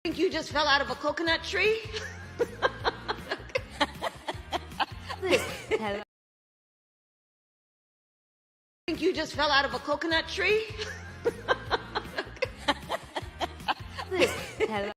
Think you just fell out of a coconut tree? Hello. Think you just fell out of a coconut tree? Hello.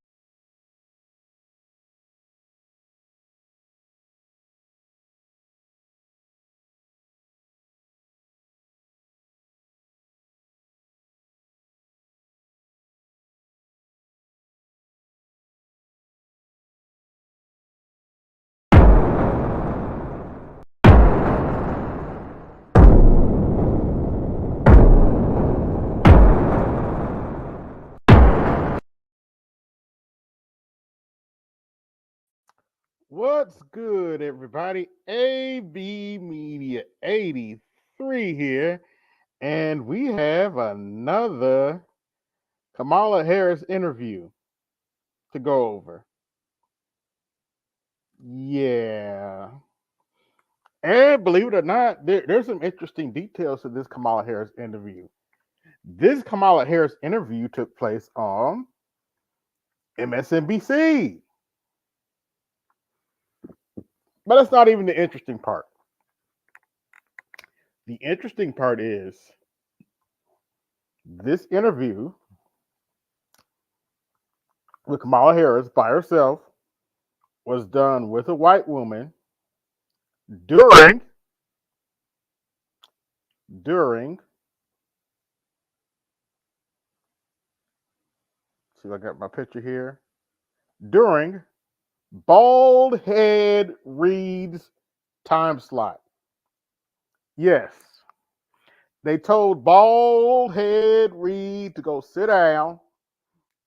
What's good, everybody? AB Media 83 here, and we have another Kamala Harris interview to go over. Yeah. And believe it or not, there's some interesting details to this Kamala Harris interview. This Kamala Harris interview took place on MSNBC. But that's not even the interesting part. The interesting part is this interview with Kamala Harris by herself was done with a white woman during see if I got my picture here, during Bald Head Reed's time slot. Yes, they told Bald Head Reed to go sit down,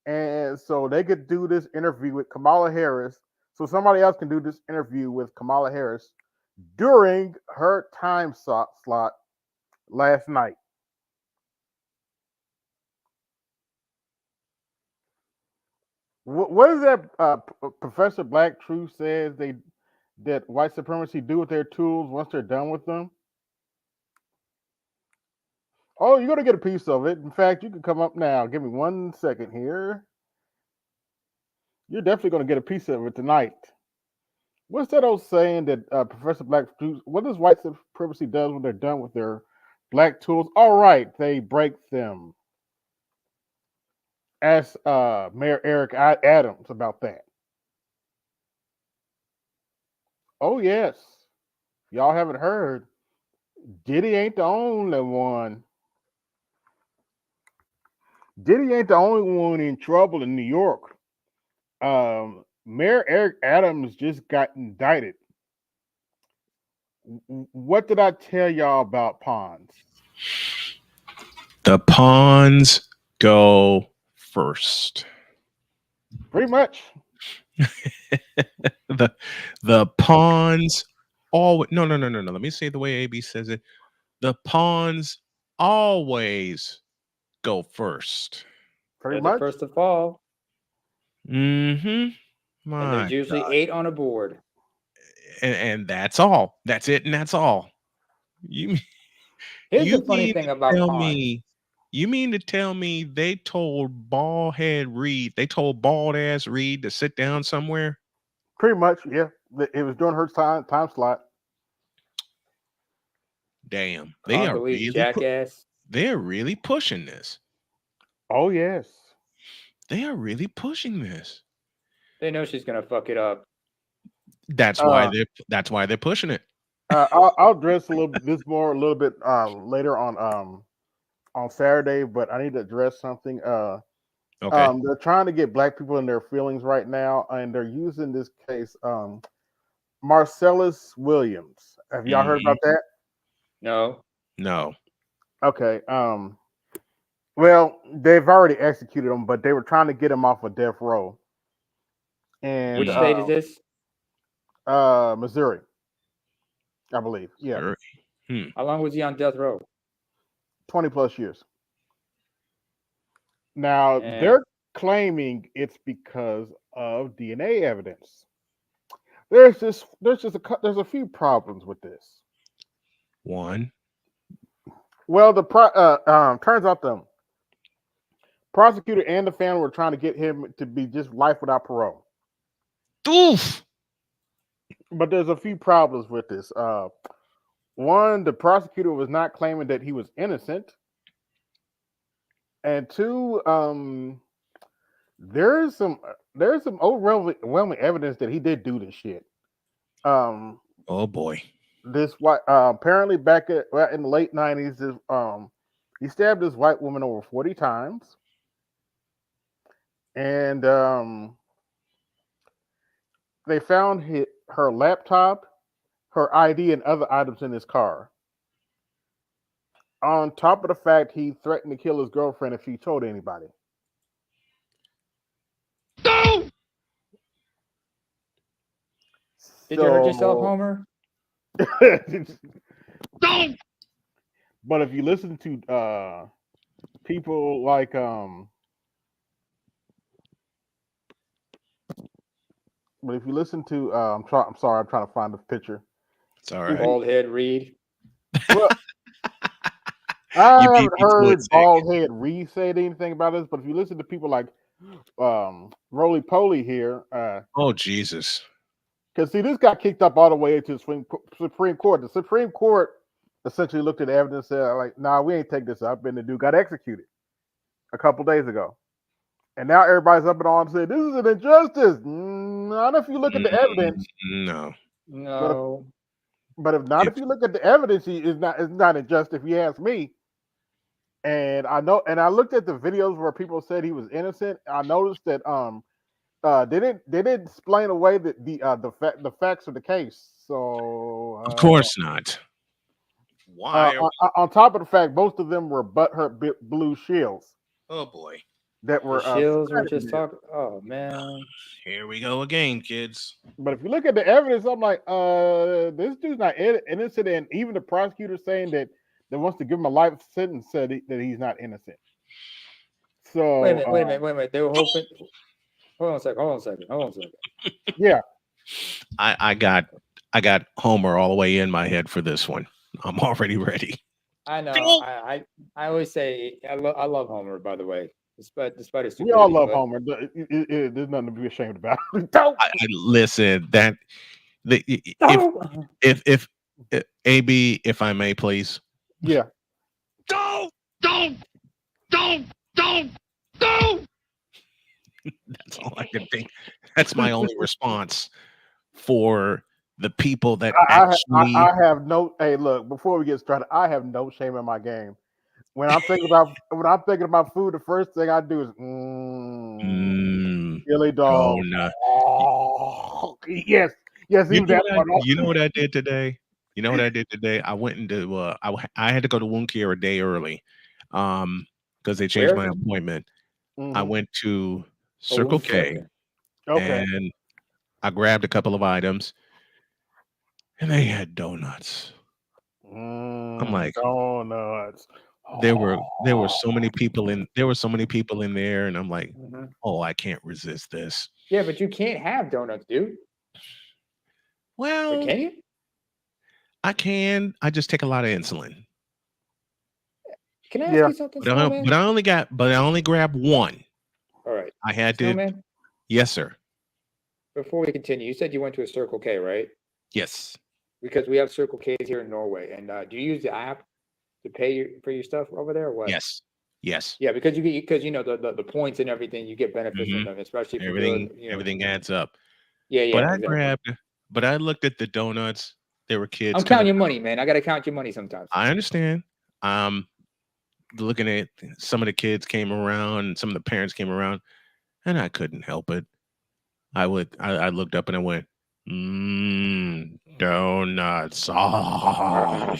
and so they could do this interview with Kamala Harris, so somebody else can do this interview with Kamala Harris during her time slot last night. What is that? Professor Black Truth says that white supremacy do with their tools once they're done with them. Oh, you're gonna get a piece of it. In fact, you can come up now. Give me 1 second here. You're definitely gonna get a piece of it tonight. What's that old saying that Professor Black Truth? What does white supremacy does when they're done with their black tools? All right, they break them. Ask Mayor Eric Adams about that. Oh yes, y'all haven't heard. Diddy ain't the only one. Diddy ain't the only one in trouble in New York. Mayor Eric Adams just got indicted. What did I tell y'all about pawns? The pawns go first. Pretty much. the pawns always no. Let me say it the way AB says it. The pawns always go first. Pretty They're much. the first to fall. Mm-hmm. And there's usually 8 on a board. And that's all. That's it, and that's all. Here's the funny thing about pawns. You mean to tell me they told bald ass Reed to sit down somewhere? Pretty much, yeah. It was during her time slot. Damn, Jackass. They're really pushing this. Oh yes, they are really pushing this. They know she's gonna fuck it up. That's why they're pushing it. I'll address a little bit later on Saturday, but I need to address something. Okay. They're trying to get black people in their feelings right now, and they're using this case, Marcellus Williams. Have y'all heard about that? No. Okay. Well, they've already executed him, but they were trying to get him off of death row. And which state is this? Missouri, I believe. Yeah. How long was he on death row? 20 plus years. Now they're claiming it's because of DNA evidence. There's a few problems with this. One. Well, turns out the prosecutor and the family were trying to get him to be just life without parole. Oof. But there's a few problems with this. One, the prosecutor was not claiming that he was innocent, and two, there's some overwhelming evidence that he did do this shit. Um, Oh boy. this white apparently back in the late 90s, he stabbed this white woman over 40 times, and they found her laptop, her ID, and other items in his car. On top of the fact he threatened to kill his girlfriend if she told anybody. No! Did you hurt yourself, Homer? No! But if you listen to people like but if you listen to I'm sorry, I'm trying to find the picture. It's all right. Bald head Reed. Well, I You beat haven't me to heard it, Sig. Bald Head Reed say anything about this, but if you listen to people like Roly Poly here, Oh Jesus. because see, this got kicked up all the way to the Supreme Court. The Supreme Court essentially looked at the evidence and said, like, nah, we ain't take this up, and the dude got executed a couple days ago. And now everybody's up and on saying this is an injustice. Not if you look at the evidence. No. No. But if if you look at the evidence, it's not unjust if you ask me. And I looked at the videos where people said he was innocent. I noticed that they didn't explain away the facts of the case. So Of course not. Why? On top of the fact, most of them were butthurt blue shields Oh boy. that were The shields were just talking. Oh man. Here we go again, kids. But if you look at the evidence, I'm like, this dude's not innocent, and even the prosecutor saying that wants to give him a life sentence said that he's not innocent. So wait a minute. They were hoping. Hold on a second. Yeah. I got Homer all the way in my head for this one. I'm already ready. I know. I always say I love Homer, by the way. Despite his stupidity. We all love Homer. There's nothing to be ashamed about. Don't listen. If AB, if I may, please. Yeah. Don't. That's all I can think. That's my only response for the people that actually. I have no. Hey, look. Before we get started, I have no shame in my game. When I'm thinking about food, the first thing I do is chili dog. Oh, yes. You know what I did today? I went into I had to go to wound care a day early, because they changed my appointment. I went to Circle K, and I grabbed a couple of items, and they had donuts. I'm like, donuts. There were so many people in there, and I'm like, oh, I can't resist this. Yeah, but you can't have donuts, dude. Well, can you? I can. I just take a lot of insulin. Can I ask you something? But I only grabbed one. All right. I had to. Yes, sir. Before we continue, you said you went to a Circle K, right? Yes. Because we have Circle K's here in Norway, and do you use the app to pay for your stuff over there, or what? Yes. Yeah, because the points and everything, you get benefits from them, especially for everything adds up. Yeah. But I looked at the donuts. There were kids. I'm counting your money, man. I gotta count your money sometimes. I understand. Looking at some of the kids came around, some of the parents came around, and I couldn't help it. I looked up and I went, donuts. Oh.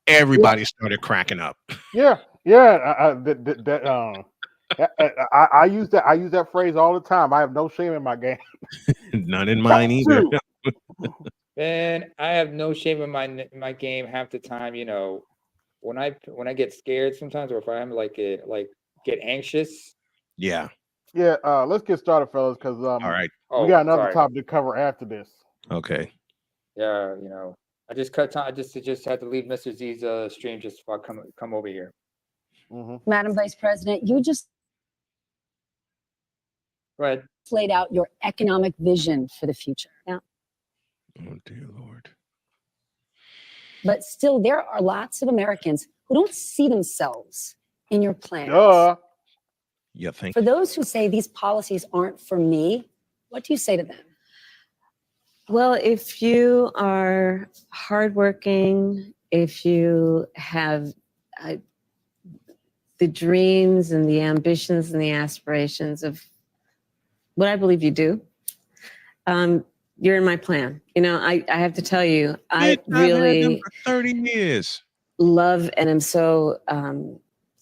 Everybody started cracking up. Yeah. I use that phrase all the time. I have no shame in my game. None in mine either. Man, I have no shame in my game half the time. When I get scared sometimes, or if I'm get anxious. Yeah. Yeah. Let's get started, fellas, because all right, we got another topic to cover after this. Okay. Yeah, I just cut time. I just had to leave Mr. Z's stream just before I come over here. Madam Vice President, you just laid out your economic vision for the future. Yeah. Oh, dear Lord. But still, there are lots of Americans who don't see themselves in your plans. You think? For those who say these policies aren't for me, what do you say to them? Well, if you are hardworking, if you have the dreams and the ambitions and the aspirations of what I believe you do, you're in my plan. You know, I have to tell you, I really for 30 years. Love and am so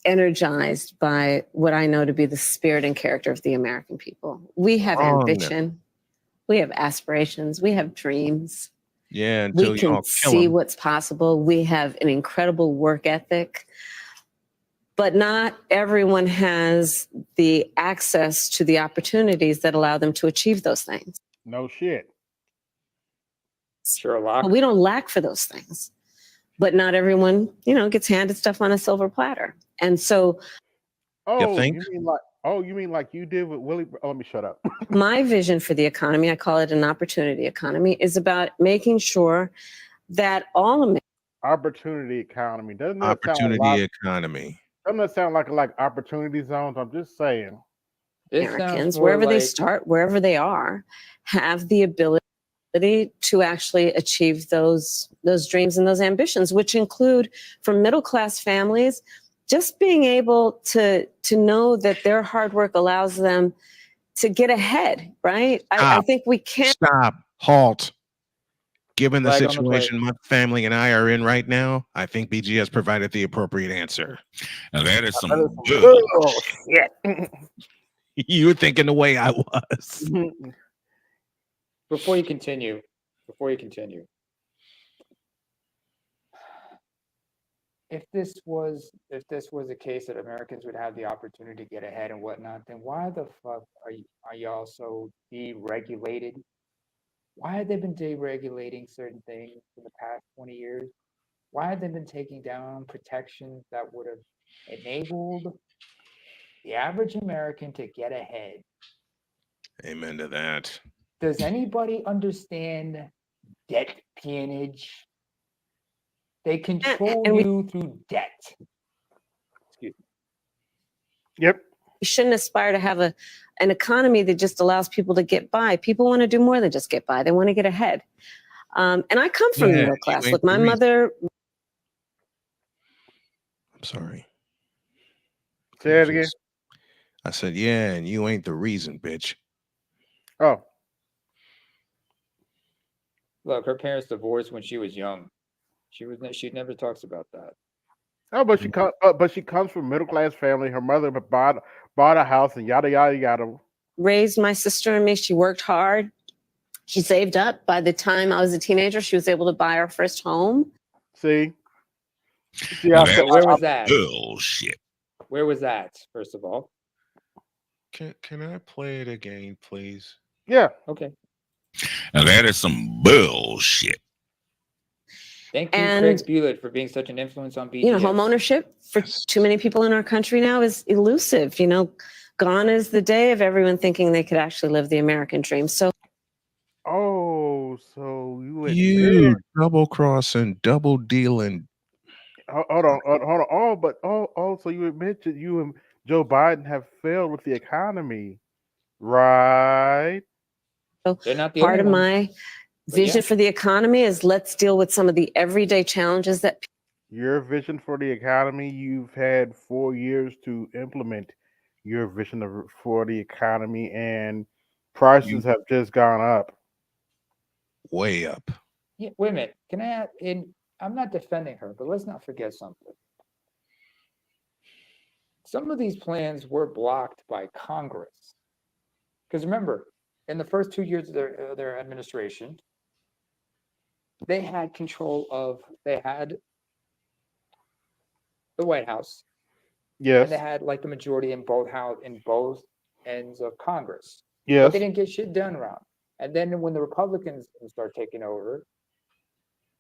energized by what I know to be the spirit and character of the American people. We have ambition, we have aspirations, we have dreams. Yeah, until we can see what's possible. We have an incredible work ethic, but not everyone has the access to the opportunities that allow them to achieve those things. No shit. Sherlock. We don't lack for those things, but not everyone, you know, gets handed stuff on a silver platter. And so, you mean like you did with Willie? Oh, let me shut up. My vision for the economy, I call it an opportunity economy, is about making sure that all opportunity economy doesn't that opportunity economy. Doesn't that sound like opportunity zones? I'm just saying. Americans, wherever they start, wherever they are, have the ability to actually achieve those dreams and those ambitions, which include for middle class families, just being able to know that their hard work allows them to get ahead, right? I think we can't halt. Given the situation my family and I are in right now, I think BG has provided the appropriate answer. Now that is some bullshit. You were thinking the way I was. Before you continue, if this was a case that Americans would have the opportunity to get ahead and whatnot, then why the fuck are y'all so deregulated? Why have they been deregulating certain things for the past 20 years? Why have they been taking down protections that would have enabled the average American to get ahead? Amen to that. Does anybody understand debt peonage? They control you through debt. Excuse me. Yep. We shouldn't aspire to have an economy that just allows people to get by. People want to do more than just get by. They want to get ahead. And I come from the middle class. Look, my mother. I'm sorry. Say it again. I said, yeah, and you ain't the reason, bitch. Oh. Look, her parents divorced when she was young. She never talks about that. Oh, but she comes from a middle class family. Her mother bought a house and yada yada yada. Raised my sister and me. She worked hard. She saved up. By the time I was a teenager, she was able to buy our first home. See? Where was that? Bullshit. Where was that, first of all? Can I play it again, please? Yeah. Okay. Now that is some bullshit. Thank you, Craig Bullitt, for being such an influence on BGS. You know, home ownership for too many people in our country now is elusive. You know, gone is the day of everyone thinking they could actually live the American dream. So, so you double crossing, double dealing. Hold on. So you admit that you and Joe Biden have failed with the economy, right? So they're not the part only of ones. my vision for the economy is let's deal with some of the everyday challenges that. Your vision for the economy, you've had 4 years to implement your vision for the economy, and prices have just gone up. Way up. Yeah, wait a minute. Can I add in? I'm not defending her, but let's not forget something. Some of these plans were blocked by Congress. Because remember, in the first 2 years of their administration, they had they had the White House. Yes. And they had like the majority in both ends of Congress. Yes. But they didn't get shit done around. And then when the Republicans start taking over,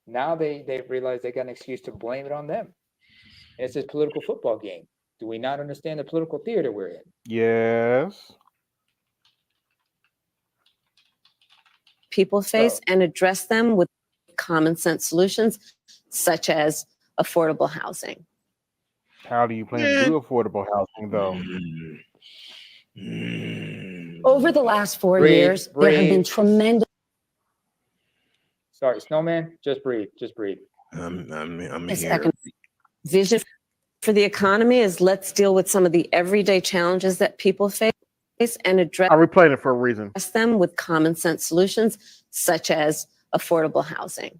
now they realize they got an excuse to blame it on them. And it's this political football game. Do we not understand the political theater we're in? Yes. People face and address them with common sense solutions, such as affordable housing. How do you plan to do affordable housing, though? Over the last 4 years, there have been tremendous. Sorry, Snowman, just breathe. Just breathe. I'm here. Vision for the economy is let's deal with some of the everyday challenges that people face and address. I replayed it for a reason. Them with common sense solutions, such as affordable housing.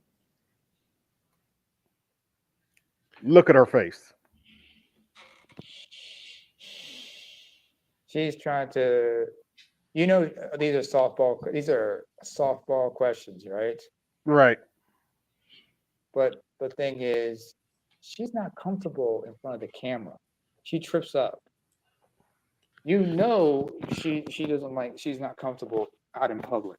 Look at her face. She's trying to, these are softball questions, right? Right. But the thing is, she's not comfortable in front of the camera. She trips up. She doesn't like, she's not comfortable out in public.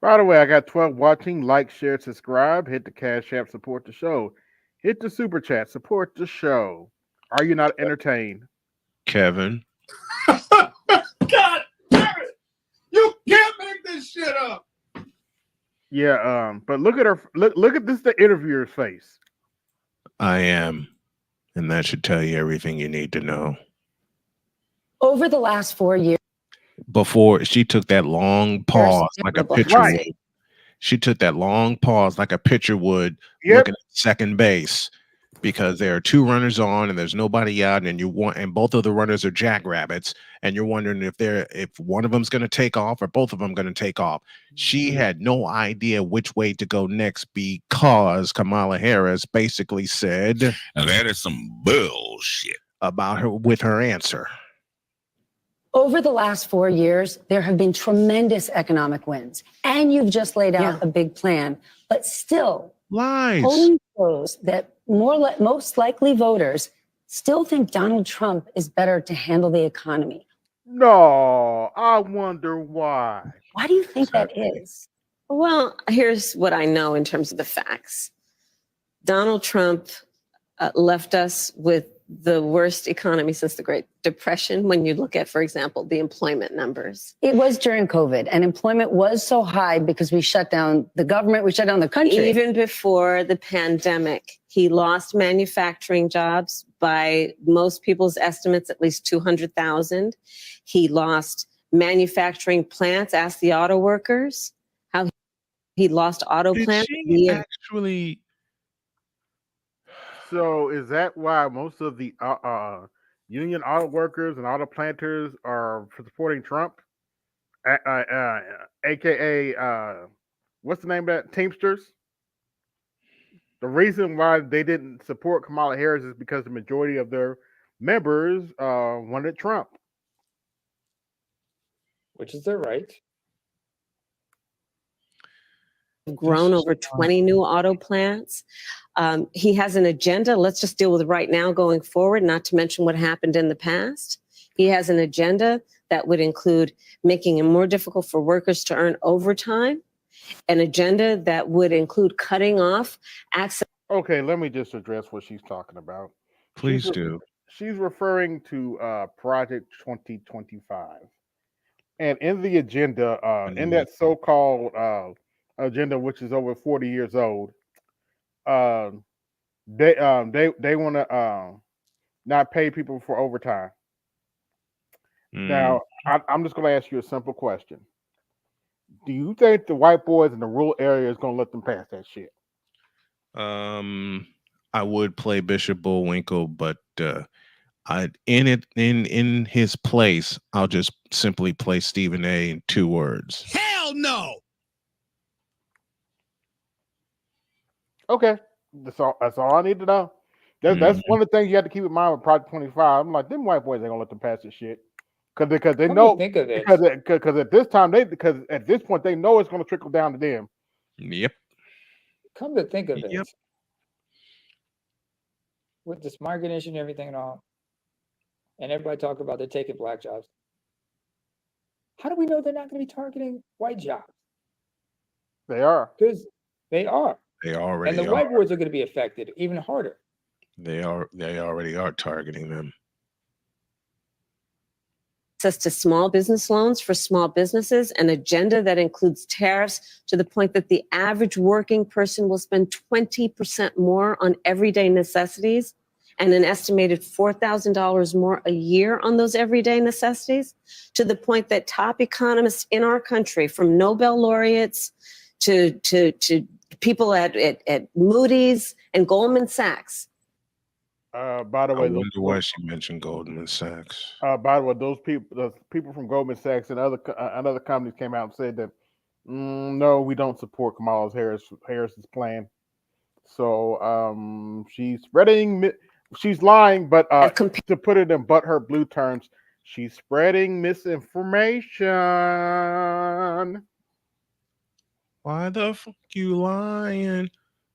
By the way, I got 12 watching. Like, share, subscribe. Hit the Cash App, support the show. Hit the Super Chat, support the show. Are you not entertained? Kevin. God damn it! You can't make this shit up. Yeah, but look at her. Look at this. The interviewer's face. I am, and that should tell you everything you need to know. Over the last 4 years, before she took that long pause, like a pitcher would. She took that long pause, like a pitcher would, looking at second base, because there are two runners on and there's nobody out, and both of the runners are jackrabbits, and you're wondering if one of them's going to take off or both of them going to take off. She had no idea which way to go next because Kamala Harris basically said, "That is some bullshit," about her with her answer. Over the last 4 years, there have been tremendous economic wins, and you've just laid out a big plan, but still, lies. Polling shows that most likely voters still think Donald Trump is better to handle the economy. No, I wonder why. Why do you think that is? Well, here's what I know in terms of the facts. Donald Trump left us with the worst economy since the Great Depression when you look at, for example, the employment numbers. It was during COVID, and employment was so high because we shut down the government, we shut down the country. Even before the pandemic, he lost manufacturing jobs by most people's estimates, at least 200,000. He lost manufacturing plants. Ask the auto workers how he lost auto plants. Actually. So is that why most of the union auto workers and auto planters are supporting Trump? AKA, what's the name of that? Teamsters? The reason why they didn't support Kamala Harris is because the majority of their members wanted Trump. Which is their right. Grown over 20 new auto plants. He has an agenda. Let's just deal with it right now going forward, not to mention what happened in the past. He has an agenda that would include making it more difficult for workers to earn overtime, an agenda that would include cutting off access. Okay, let me just address what she's talking about. Please do. She's referring to Project 2025. And in the agenda, in that so-called agenda, which is over 40 years old, they want to not pay people for overtime. Now, I'm just going to ask you a simple question. Do you think the white boys in the rural area is going to let them pass that shit? I would play Bishop Bullwinkle, but in his place, I'll just simply play Stephen A. in 2 words. Hell no. Okay, that's all I need to know. That's one of the things you have to keep in mind with Project 25. I'm like, them white boys ain't gonna let them pass this shit because they know think of it. because at this time at this point they know it's gonna trickle down to them. Yep. Come to think of it, Yep. with this marketing and everything and all, and everybody talk about they're taking black jobs. How do we know they're not going to be targeting white jobs? They are. Because they are. They already and the are. white boys are going to be affected even harder. They already are targeting them. Access to small business loans for small businesses, an agenda that includes tariffs to the point that the average working person will spend 20% more on everyday necessities and an estimated $4,000 more a year on those everyday necessities, to the point that top economists in our country, from Nobel laureates to people at Moody's and Goldman Sachs. By the I way, wonder why she mentioned Goldman Sachs. By the way, the people from Goldman Sachs and other companies came out and said that no, we don't support Kamala Harris's plan. So she's lying, but to put it in her blue terms, she's spreading misinformation. Why the fuck you lying?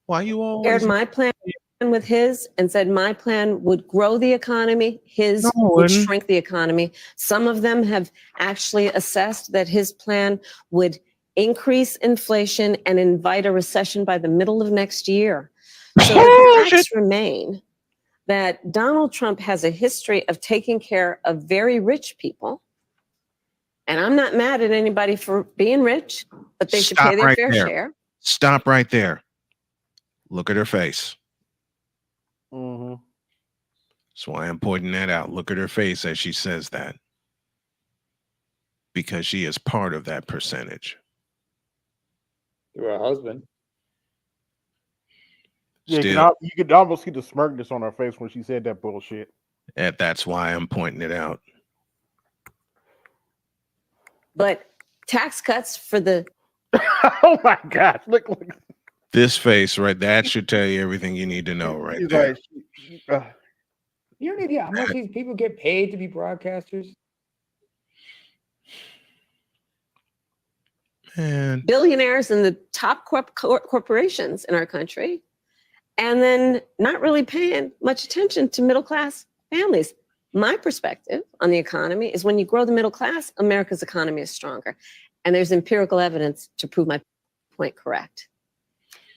Why you always my plan with his and said my plan would grow the economy, his would shrink the economy. Some of them have actually assessed that his plan would increase inflation and invite a recession by the middle of next year. So the facts remain that Donald Trump has a history of taking care of very rich people. And I'm not mad at anybody for being rich, but they should pay their fair share. Stop right there. Look at her face. Mm-hmm. That's why I'm pointing that out. Look at her face as she says that. Because she is part of that percentage. Through her husband. Yeah, you could almost see the smirkness on her face when she said that bullshit. That's why I'm pointing it out. But tax cuts for the... Oh my gosh, look. This face, right? That should tell you everything you need to know right there. You don't need how much these people get paid to be broadcasters? Man. Billionaires and the top corporations in our country, and then not really paying much attention to middle-class families. My perspective on the economy is when you grow the middle class, America's economy is stronger. And there's empirical evidence to prove my point correct.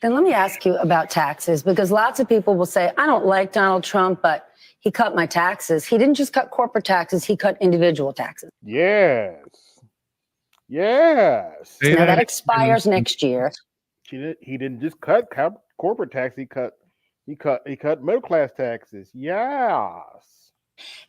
Then let me ask you about taxes, because lots of people will say, I don't like Donald Trump, but he cut my taxes. He didn't just cut corporate taxes, he cut individual taxes. Yes. Now that expires next year. He didn't just cut corporate tax, he cut middle class taxes. Yes.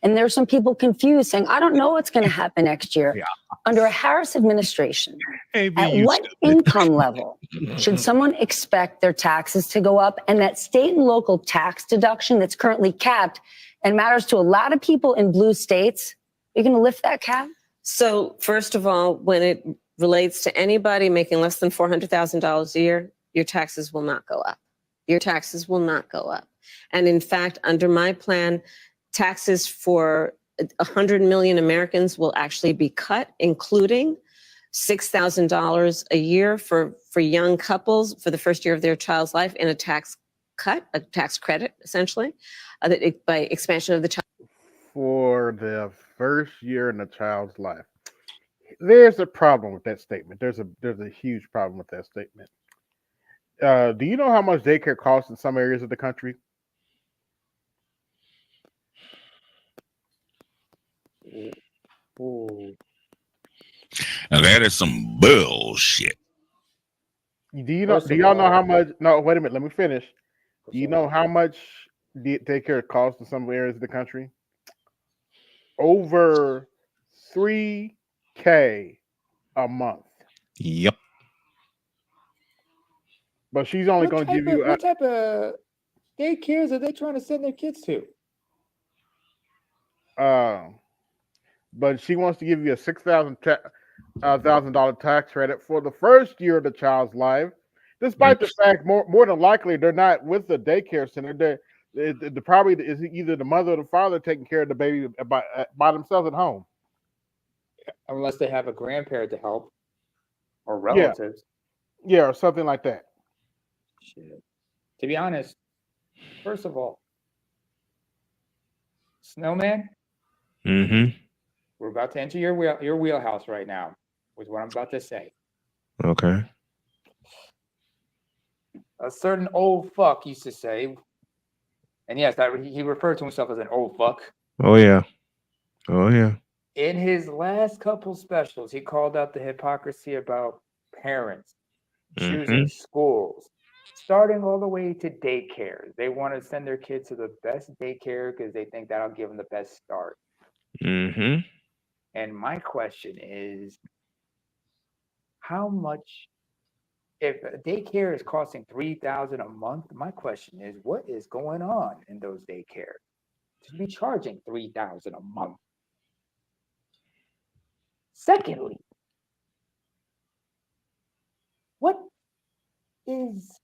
And there's some people confused saying, I don't know what's going to happen next year. Yeah. Under a Harris administration, at what income level should someone expect their taxes to go up? And that state and local tax deduction that's currently capped and matters to a lot of people in blue states, you're going to lift that cap? So first of all, when it relates to anybody making less than $400,000 a year, your taxes will not go up. Your taxes will not go up. And in fact, under my plan, taxes for 100 million Americans will actually be cut, including $6,000 a year for young couples for the first year of their child's life in a tax cut, a tax credit, essentially, by expansion of the child. For the first year in a child's life. There's a problem with that statement. There's a huge problem with that statement. Do you know how much daycare costs in some areas of the country? Ooh. Now that is some bullshit. Do y'all know how much? No, wait a minute. Let me finish. Do you know how much daycare costs in some areas of the country? Over $3,000 a month. Yep. But she's only going to give you. What type of daycares are they trying to send their kids to? But she wants to give you a $6,000 tax credit for the first year of the child's life, despite the fact more than likely they're not with the daycare center. They're probably is either the mother or the father taking care of the baby by themselves at home, unless they have a grandparent to help or relatives. Yeah, or something like that. Shit. To be honest, first of all, Snowman. Mm-hmm. We're about to enter your wheelhouse right now, with what I'm about to say. Okay. A certain old fuck used to say, And yes, he referred to himself as an old fuck. Oh yeah. Oh yeah. In his last couple specials, he called out the hypocrisy about parents choosing schools, starting all the way to daycare. They want to send their kids to the best daycare because they think that'll give them the best start. And my question is, how much, if daycare is costing $3,000 a month, my question is, what is going on in those daycares to be charging $3,000 a month? Secondly, what is,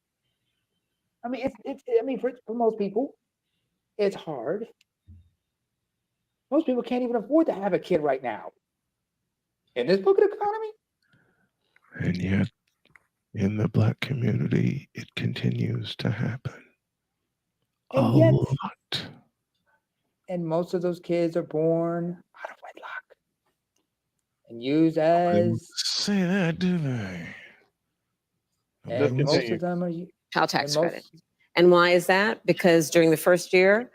I mean, for most people, it's hard. Most people can't even afford to have a kid right now. In this book of the economy. And yet, in the Black community, it continues to happen. And yet, lot. And most of those kids are born out of wedlock and used as. Say that, do they? And most of them are child tax credit. And why is that? Because during the first year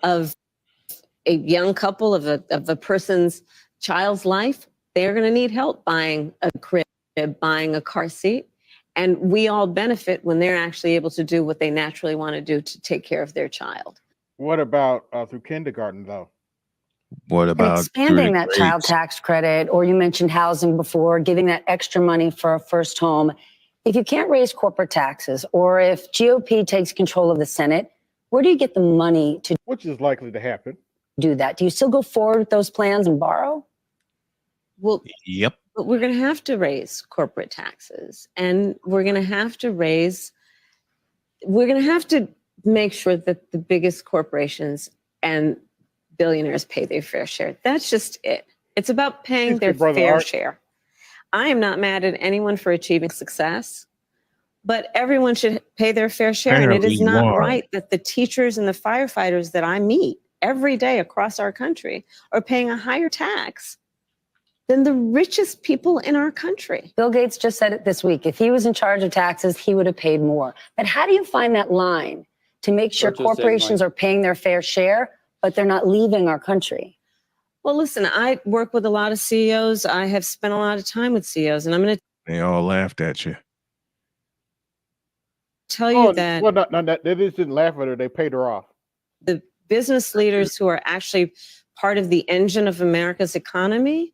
of a young couple of a person's child's life, they're going to need help buying a crib, buying a car seat. And we all benefit when they're actually able to do what they naturally want to do to take care of their child. What about through kindergarten, though? What about expanding that child tax credit? Or you mentioned housing before, giving that extra money for a first home. If you can't raise corporate taxes, or if GOP takes control of the Senate, where do you get the money to? Which is likely to happen. Do that? Do you still go forward with those plans and borrow? Well, yep. But we're going to have to raise corporate taxes, and we're going to have to make sure that the biggest corporations and billionaires pay their fair share. That's just it. It's about paying their fair share. I am not mad at anyone for achieving success, but everyone should pay their fair share. And it is not right that the teachers and the firefighters that I meet every day across our country are paying a higher tax than the richest people in our country. Bill Gates just said it this week. If he was in charge of taxes, he would have paid more. But how do you find that line to make sure corporations are paying their fair share, but they're not leaving our country? Well, listen, I work with a lot of CEOs. I have spent a lot of time with CEOs, and I'm going to. They all laughed at you. Tell you that. Well, they just didn't laugh at her. They paid her off. The business leaders who are actually part of the engine of America's economy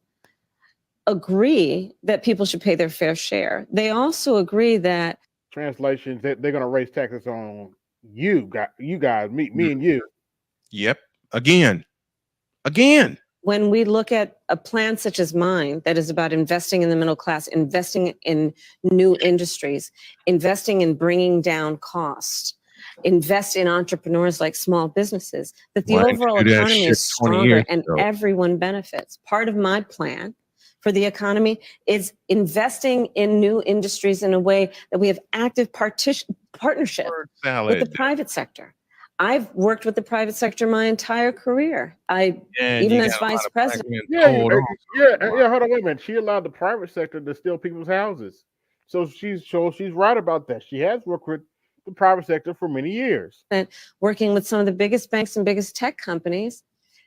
agree that people should pay their fair share. They also agree that translations that they're going to raise taxes on you guys, me and you. Yep. Again. When we look at a plan such as mine that is about investing in the middle class, investing in new industries, investing in bringing down costs, invest in entrepreneurs like small businesses, that the overall economy is stronger and everyone benefits. Part of my plan for the economy is investing in new industries in a way that we have active partnership with the private sector. I've worked with the private sector my entire career. Even as vice president. Hold on, wait a minute. She allowed the private sector to steal people's houses. So she's right about that. She has worked with the private sector for many years. And working with some of the biggest banks and biggest tech companies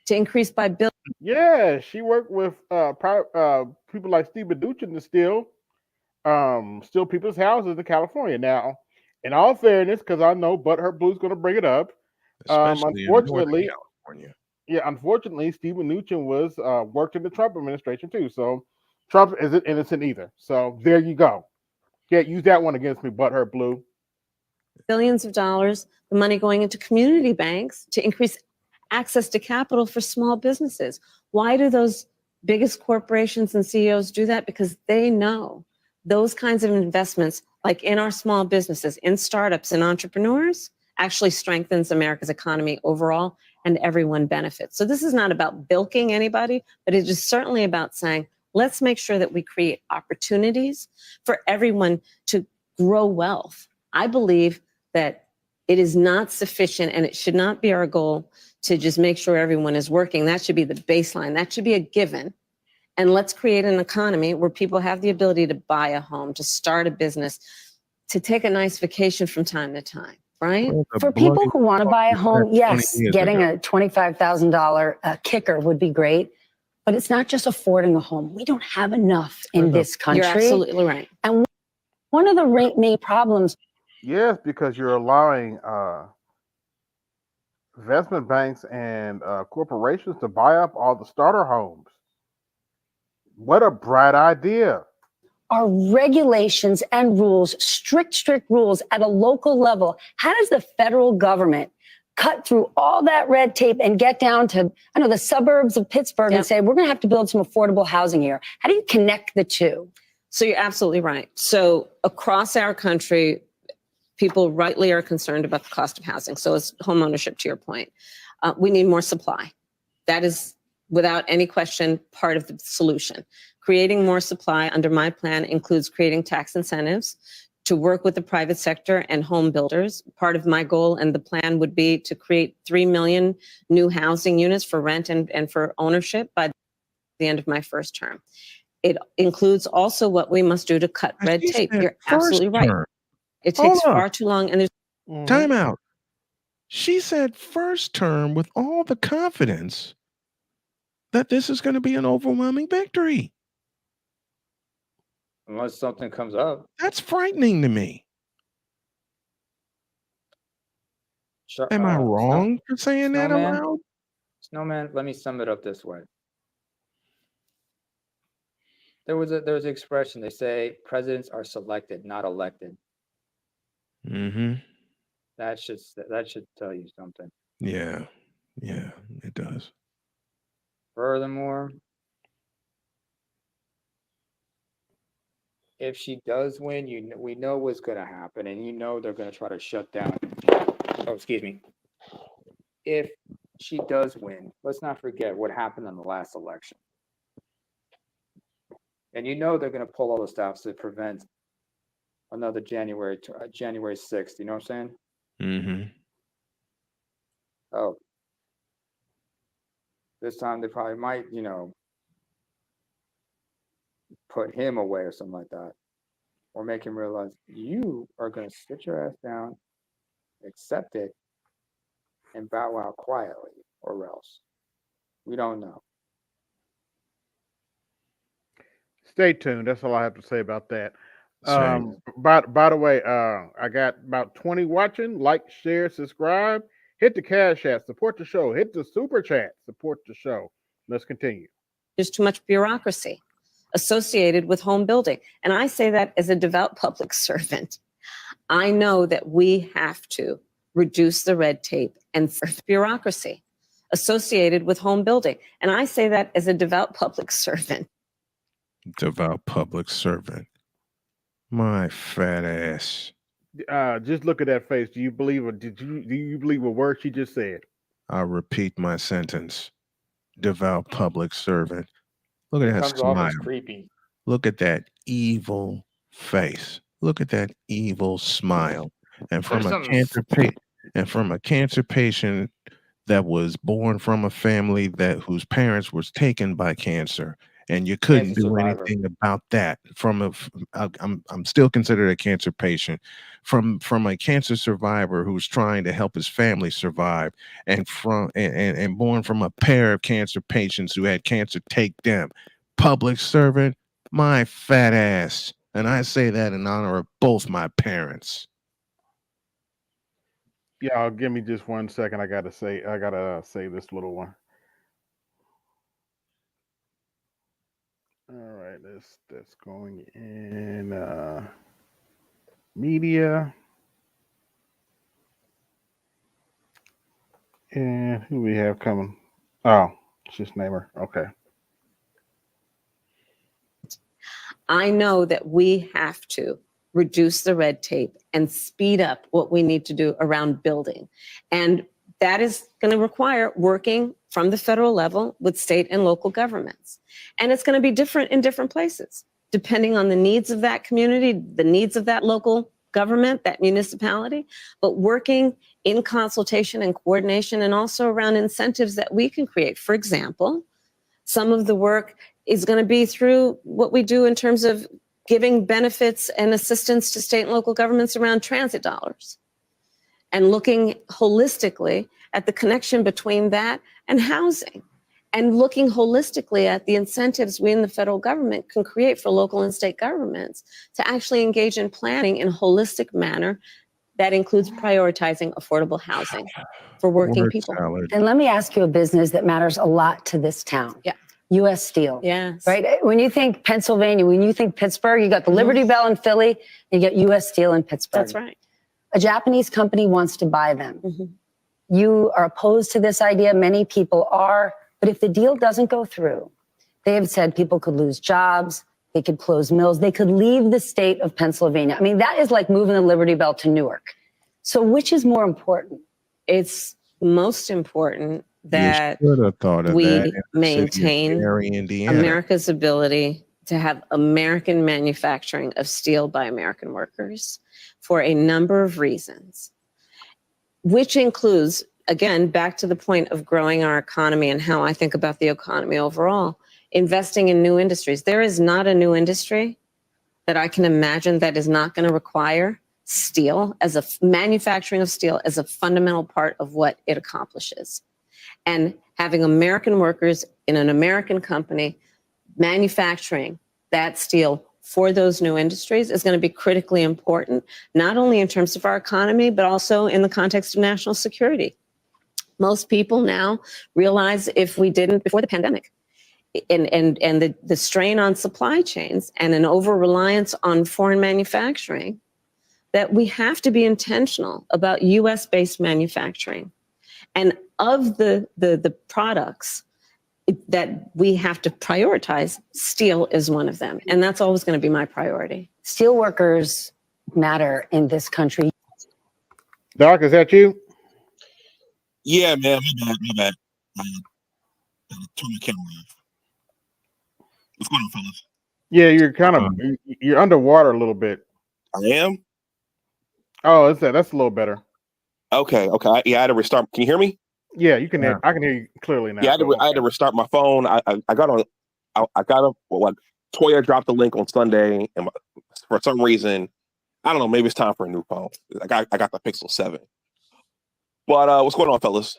to increase by billions. Yeah, she worked with people like Steve Mnuchin to steal people's houses in California. Now, in all fairness, because I know Butthurt Blue's going to bring it up. Unfortunately, Steve Mnuchin was worked in the Trump administration too. So Trump isn't innocent either. So there you go. Can't use that one against me, Butthurt Blue. Billions of dollars, the money going into community banks to increase access to capital for small businesses. Why do those biggest corporations and CEOs do that? Because they know those kinds of investments, like in our small businesses, in startups and entrepreneurs, actually strengthens America's economy overall, and everyone benefits. So this is not about bilking anybody, but it is certainly about saying, let's make sure that we create opportunities for everyone to grow wealth. I believe that it is not sufficient, and it should not be our goal to just make sure everyone is working. That should be the baseline. That should be a given. And let's create an economy where people have the ability to buy a home, to start a business, to take a nice vacation from time to time. right? For people who want to buy a home, yes, getting a $25,000 kicker would be great, but it's not just affording a home. We don't have enough in this country. You're absolutely right. And one of the main problems. Yes, because you're allowing investment banks and corporations to buy up all the starter homes. What a bright idea. Are regulations and rules, strict rules at a local level. How does the federal government cut through all that red tape and get down to, the suburbs of Pittsburgh and say, we're going to have to build some affordable housing here? How do you connect the two? So you're absolutely right. So across our country, people rightly are concerned about the cost of housing. So it's home ownership, to your point. We need more supply. That is, without any question, part of the solution. Creating more supply under my plan includes creating tax incentives to work with the private sector and home builders. Part of my goal and the plan would be to create 3 million new housing units for rent and for ownership by the end of my first term. It includes also what we must do to cut red tape. You're absolutely right. It takes far too long. And there's time out. She said first term with all the confidence that this is going to be an overwhelming victory. Unless something comes up. That's frightening to me. Am I wrong for saying that aloud? Snowman, let me sum it up this way. There was an expression. They say presidents are selected, not elected. Mm-hmm. That should tell you something. Yeah, it does. Furthermore, if she does win, we know what's going to happen, and they're going to try to shut down. Oh, excuse me. If she does win, let's not forget what happened in the last election. And they're going to pull all the stops to prevent another January 6th. You know what I'm saying? Mm-hmm. Oh. This time they probably might, put him away or something like that. Or make him realize you are going to sit your ass down, accept it, and bow out quietly, or else. We don't know. Stay tuned. That's all I have to say about that. By the way, I got about 20 watching. Like, share, subscribe. Hit the Cash App. Support the show. Hit the Super Chat. Support the show. Let's continue. There's too much bureaucracy associated with home building. And I say that as a devout public servant. I know that we have to reduce the red tape and bureaucracy associated with home building. And I say that as a devout public servant. Devout public servant. My fat ass. Just look at that face. Do you believe a word she just said? I'll repeat my sentence. Devout public servant. Look at that smile. Creepy. Look at that evil face. Look at that evil smile. And from a cancer patient that was born from a family whose parents was taken by cancer, and you couldn't do anything about that. I'm still considered a cancer patient. From a cancer survivor who's trying to help his family survive, and born from a pair of cancer patients who had cancer take them. Public servant, my fat ass. And I say that in honor of both my parents. Yeah, give me just 1 second. I gotta say this little one. All right, that's going in media. And who we have coming? Oh, it's just name her. Okay. I know that we have to reduce the red tape and speed up what we need to do around building. And that is going to require working from the federal level with state and local governments. And it's going to be different in different places, depending on the needs of that community, the needs of that local government, that municipality, but working in consultation and coordination, and also around incentives that we can create. For example, some of the work is going to be through what we do in terms of giving benefits and assistance to state and local governments around transit dollars. and looking holistically at the connection between that and housing, and looking holistically at the incentives we in the federal government can create for local and state governments to actually engage in planning in a holistic manner that includes prioritizing affordable housing for working people. And let me ask you a business that matters a lot to this town. Yeah. U.S. Steel. Yes. Right? When you think Pennsylvania, when you think Pittsburgh, you got the Liberty Bell in Philly, and you got U.S. Steel in Pittsburgh. That's right. A Japanese company wants to buy them. You are opposed to this idea. Many people are. But if the deal doesn't go through, they have said people could lose jobs, they could close mills, they could leave the state of Pennsylvania. I mean, that is like moving the Liberty Bell to Newark. So which is more important? It's most important that we maintain America's ability to have American manufacturing of steel by American workers for a number of reasons, which includes, again, back to the point of growing our economy and how I think about the economy overall, investing in new industries. There is not a new industry that I can imagine that is not going to require steel as a manufacturing of steel as a fundamental part of what it accomplishes. And having American workers in an American company manufacturing that steel for those new industries is going to be critically important, not only in terms of our economy, but also in the context of national security. Most people now realize if we didn't before the pandemic and the strain on supply chains and an over-reliance on foreign manufacturing, that we have to be intentional about US-based manufacturing. And of the products that we have to prioritize, steel is one of them. And that's always going to be my priority. Steel workers matter in this country. Doc, is that you? Yeah, man, my bad. Turn my camera off. What's going on, fellas? Yeah, you're kind of you're underwater a little bit. I am. Oh, that's a little better. Okay. Yeah, I had to restart. Can you hear me? Yeah, you can. I can hear you clearly now. Yeah, I had to restart my phone. I got on. I got up. Well, Toya dropped the link on Sunday, and for some reason, I don't know. Maybe it's time for a new phone. I got the Pixel 7. But what's going on, fellas?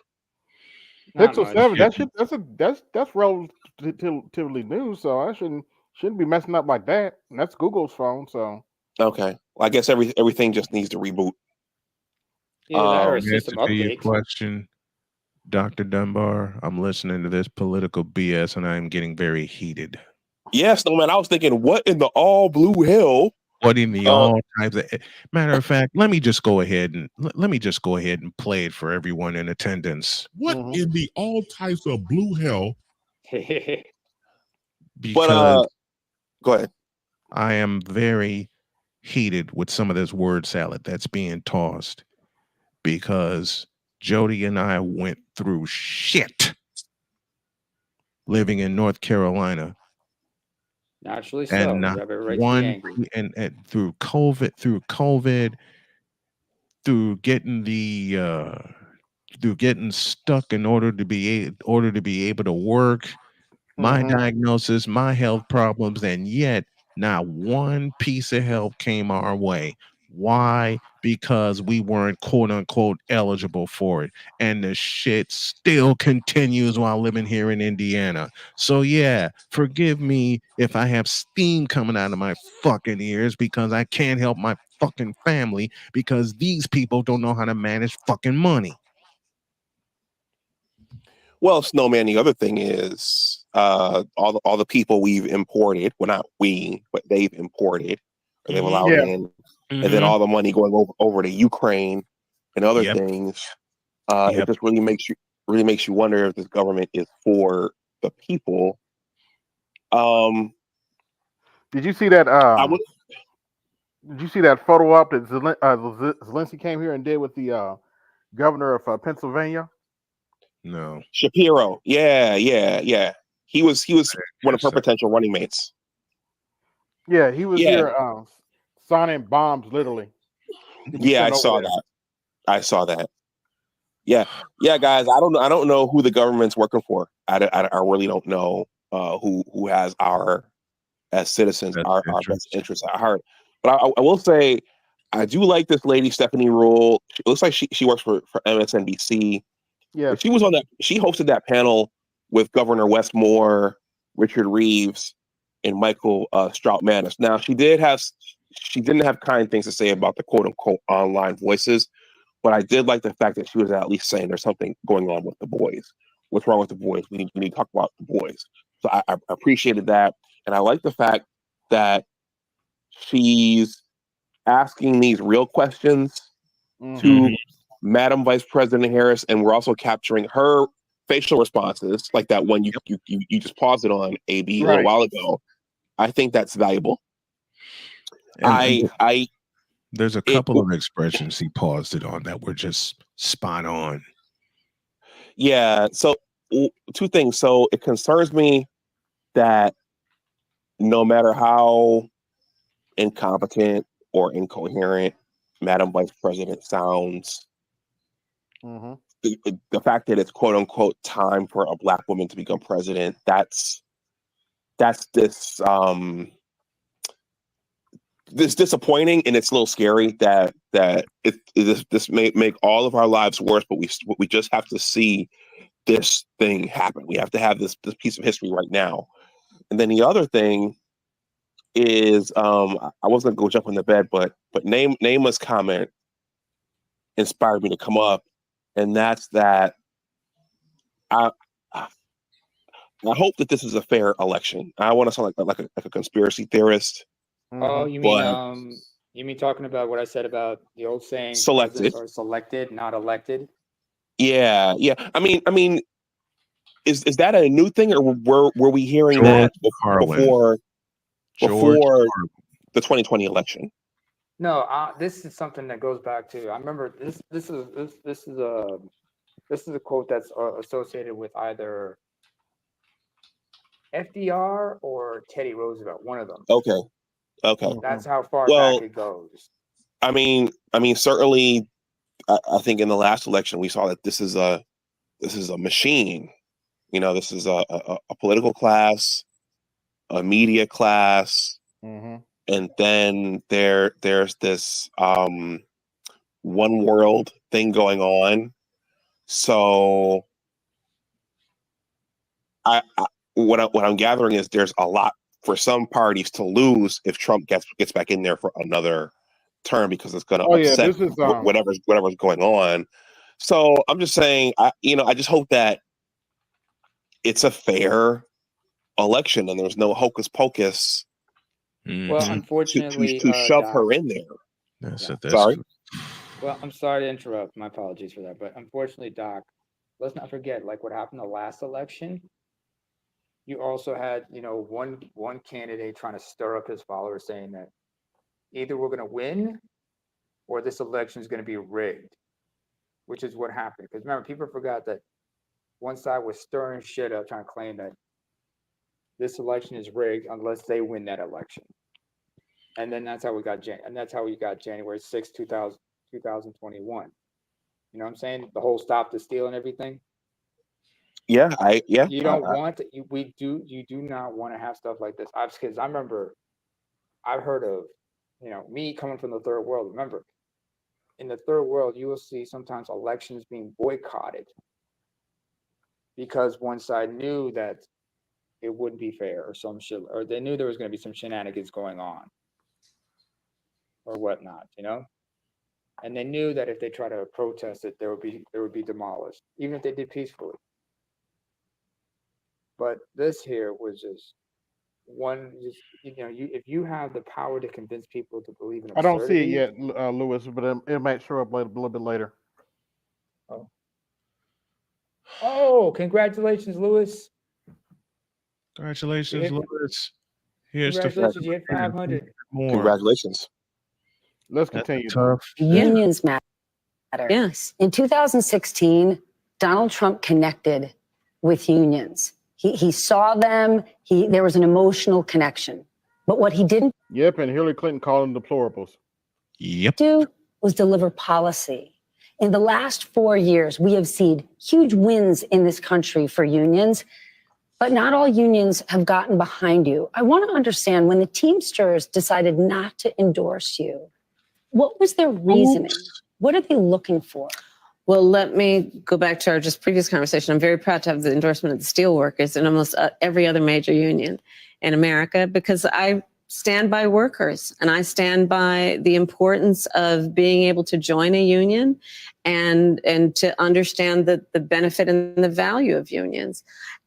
Pixel 7. That's relatively new, so I shouldn't be messing up like that. And that's Google's phone, so. Okay. Well, I guess everything just needs to reboot. Answer to your question, Dr. Dunbar, I'm listening to this political BS and I'm getting very heated. Yes, no, man. I was thinking, what in the all blue hell? What in the all types of matter of fact, let me just go ahead and play it for everyone in attendance. What in the all types of blue hell? But go ahead. I am very heated with some of this word salad that's being tossed because Jody and I went through shit living in North Carolina. Naturally so. And and through COVID, through getting stuck in order to be able to work, my diagnosis, my health problems, and yet not one piece of help came our way. Why? Because we weren't quote unquote eligible for it. And the shit still continues while living here in Indiana. So yeah, forgive me if I have steam coming out of my fucking ears because I can't help my fucking family because these people don't know how to manage fucking money. Well, Snowman, the other thing is all the people we've imported, well, not we, but they've imported, or they've allowed in, and then all the money going over to Ukraine and other things. It just really makes you wonder if this government is for the people. Did you see that? Did you see that photo op that Zelensky came here and did with the governor of Pennsylvania? No. Shapiro. Yeah. He was one of her potential running mates. Yeah, he was here signing bombs, literally. Yeah, I saw that. Yeah, guys. I don't know who the government's working for. I really don't know who has our as citizens our best interests at heart. But I will say, I do like this lady, Stephanie Rule. It looks like she works for MSNBC. Yeah. She was on that. She hosted that panel with Governor Westmore, Richard Reeves, and Michael Stroutmanis. Now, she didn't have kind things to say about the quote unquote online voices, but I did like the fact that she was at least saying there's something going on with the boys. What's wrong with the boys? We need to talk about the boys. So I appreciated that. And I like the fact that she's asking these real questions to Madam Vice President Harris, and we're also capturing her facial responses, like that one you just paused it on, AB, a little while ago. I think that's valuable. And there's a couple of expressions he paused it on that were just spot on. Yeah. So two things. So it concerns me that no matter how incompetent or incoherent Madam Vice President sounds, the fact that it's quote unquote time for a Black woman to become president, that's this disappointing, and it's a little scary that this may make all of our lives worse, but we just have to see this thing happen. We have to have this piece of history right now. And then the other thing is, I wasn't gonna go jump in the bed, but Nama's comment inspired me to come up, and that's that I hope that this is a fair election. I want to sound like a conspiracy theorist. Oh, you mean talking about what I said about the old saying, selected or selected, not elected? Yeah. I mean, is that a new thing, or were we hearing that before the 2020 election? No, this is something that goes back to, I remember this is a quote that's associated with either FDR or Teddy Roosevelt, one of them. Okay. That's how far back it goes. I mean, certainly, I think in the last election we saw that this is a machine. You know, this is a political class, a media class, and then there's this one world thing going on. So, what I'm gathering is there's a lot for some parties to lose if Trump gets back in there for another term, because it's going to upset whatever's going on. So I'm just saying, I just hope that it's a fair election and there's no hocus pocus. Well, unfortunately, to shove her in there. Sorry. Well, I'm sorry to interrupt. My apologies for that, but unfortunately, Doc, let's not forget, like what happened the last election. You also had, one candidate trying to stir up his followers, saying that either we're going to win or this election is going to be rigged, which is what happened. Because remember, people forgot that one side was stirring shit up, trying to claim that this election is rigged unless they win that election. And then that's how we got January 6, 2021. You know what I'm saying? The whole stop the steal and everything. Yeah. You don't want to, you do not want to have stuff like this. Because I remember, I've heard of, me coming from the third world. Remember, in the third world, you will see sometimes elections being boycotted because one side knew that it wouldn't be fair or some shit, or they knew there was going to be some shenanigans going on or whatnot, and they knew that if they try to protest it, there would be demolished, even if they did peacefully. But this here was just if you have the power to convince people to believe in absurdity. I don't see it yet, Lewis, but it might show up a little bit later. Oh, congratulations, Lewis. Congratulations, Lewis. Congratulations, you hit 500. Congratulations. Let's continue. Unions matter. Yes. In 2016, Donald Trump connected with unions. He saw them. There was an emotional connection. But what he didn't and Hillary Clinton called them deplorables. Do was deliver policy. In the last 4 years, we have seen huge wins in this country for unions, but not all unions have gotten behind you. I want to understand, when the Teamsters decided not to endorse you, What was their reasoning? What are they looking for? Well, let me go back to our just previous conversation. I'm very proud to have the endorsement of the steelworkers and almost every other major union in America, because I stand by workers and I stand by the importance of being able to join a union and to understand the benefit and the value of unions.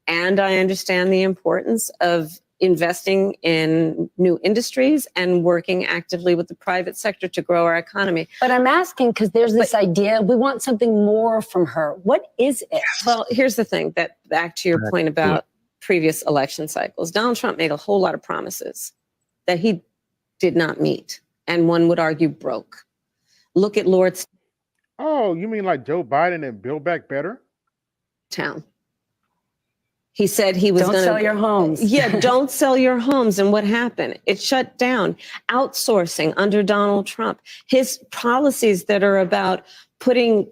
And I understand the importance of investing in new industries and working actively with the private sector to grow our economy. But I'm asking because there's this idea, we want something more from her. What is it? Well, here's the thing, that back to your point about previous election cycles, Donald Trump made a whole lot of promises that he did not meet, and one would argue broke. Look at Lordstown. Oh, you mean like Joe Biden and Build Back Better? He said he was going to sell your homes. Yeah, don't sell your homes. And what happened? It shut down. Outsourcing under Donald Trump. His policies that are about putting,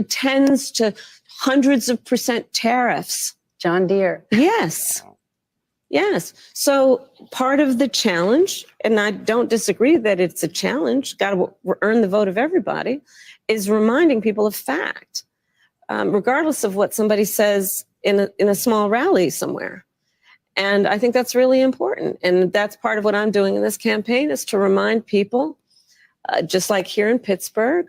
tens to hundreds of % tariffs. John Deere. Yes. Yes. So part of the challenge, and I don't disagree that it's a challenge, got to earn the vote of everybody, is reminding people of fact, regardless of what somebody says in a small rally somewhere. And I think that's really important. And that's part of what I'm doing in this campaign, is to remind people, just like here in Pittsburgh,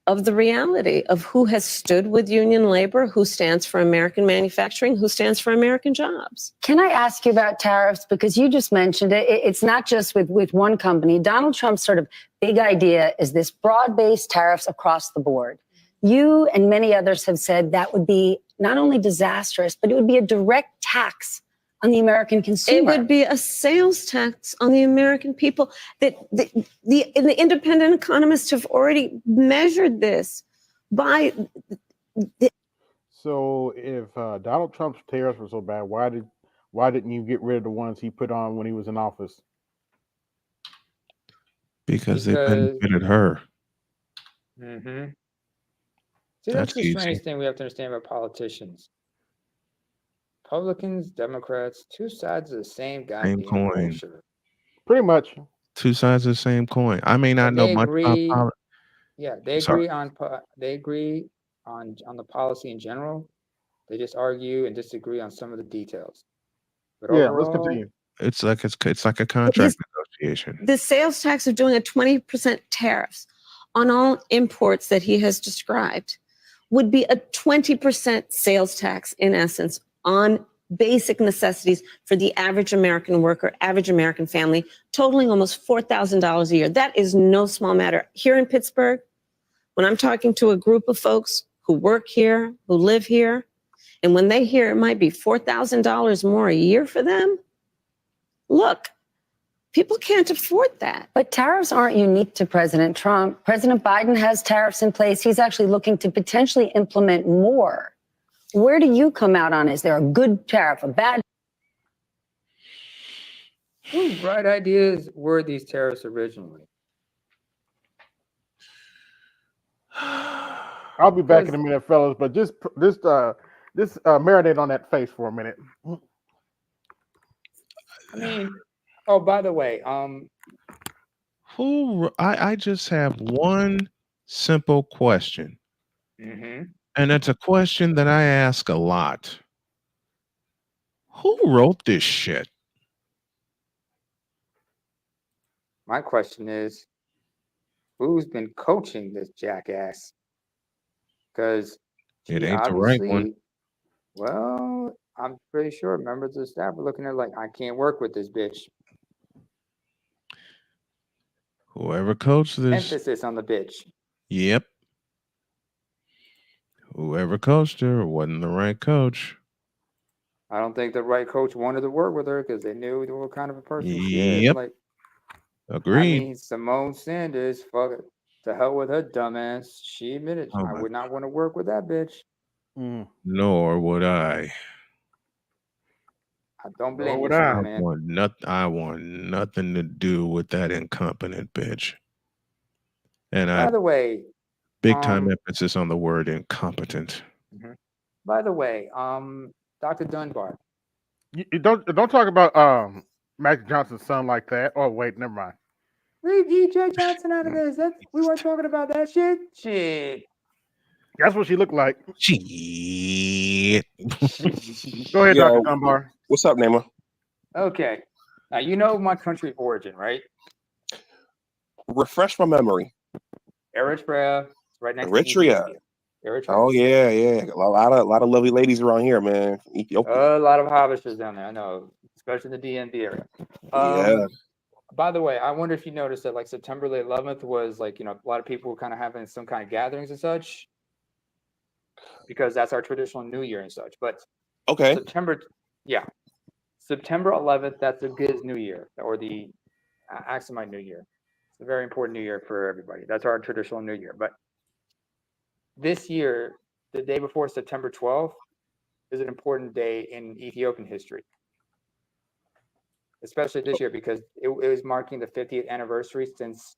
of the reality of who has stood with union labor, who stands for American manufacturing, who stands for American jobs. Can I ask you about tariffs? Because you just mentioned it. It's not just with one company. Donald Trump's sort of big idea is this broad-based tariffs across the board. You and many others have said that would be not only disastrous, but it would be a direct tax on the American consumer. It would be a sales tax on the American people. That the independent economists have already measured this by. So if Donald Trump's tariffs were so bad, why didn't you get rid of the ones he put on when he was in office? Because they benefited her. Mm-hmm. See, that's the strange thing we have to understand about politicians. Republicans, Democrats, two sides of the same goddamn coin. Pretty much. Two sides of the same coin. I may not know much about politics. Yeah, they agree on the policy in general. They just argue and disagree on some of the details. But yeah, overall, let's continue. It's like a contract negotiation. The sales tax of doing a 20% tariffs on all imports that he has described would be a 20% sales tax, in essence, on basic necessities for the average American worker, average American family, totaling almost $4,000 a year. That is no small matter. Here in Pittsburgh, when I'm talking to a group of folks who work here, who live here, and when they hear it might be $4,000 more a year for them, look, people can't afford that. But tariffs aren't unique to President Trump. President Biden has tariffs in place. He's actually looking to potentially implement more. Where do you come out on? Is there a good tariff, a bad? Whose bright ideas were these tariffs originally? I'll be back in a minute, fellas, but just marinate on that face for a minute. I mean, oh, by the way, I just have one simple question. Mm-hmm. And it's a question that I ask a lot. Who wrote this shit? My question is, who's been coaching this jackass? Because it ain't the right one. Well, I'm pretty sure members of the staff are looking at it like, I can't work with this bitch. Whoever coached this. Emphasis on the bitch. Yep. Whoever coached her wasn't the right coach. I don't think the right coach wanted to work with her because they knew what kind of a person she is. Yep. Like, agreed. I mean, Simone Sanders, fuck it, to hell with her dumbass. She admitted, I would not want to work with that bitch. Nor would I. I don't blame you, man. I want nothing to do with that incompetent bitch. And by the way, big time emphasis on the word incompetent. Mm-hmm. By the way, Dr. Dunbar. You don't talk about Magic Johnson's son like that. Oh wait, never mind. Leave E.J. Johnson out of this. We weren't talking about that shit. Shit. That's what she looked like. Shit. Go ahead, Yo, Dr. Dunbar. what's up, Nema? Okay. Now, you know my country of origin, right? Refresh my memory. Eritrea. It's right next to Eritrea. Ethiopia. Eritrea. Oh yeah. A lot of lovely ladies around here, man. Ethiopia. A lot of Habeshas down there, I know, especially in the DMV area. Yeah. By the way, I wonder if you noticed that like September the 11th was like, a lot of people were kind of having some kind of gatherings and such, because that's our traditional New Year and such. But Okay. September 11th, that's the Giz New Year, or the Axumite New Year. It's a very important New Year for everybody. That's our traditional New Year. But this year, the day before September 12th, is an important day in Ethiopian history, especially this year, because it was marking the 50th anniversary since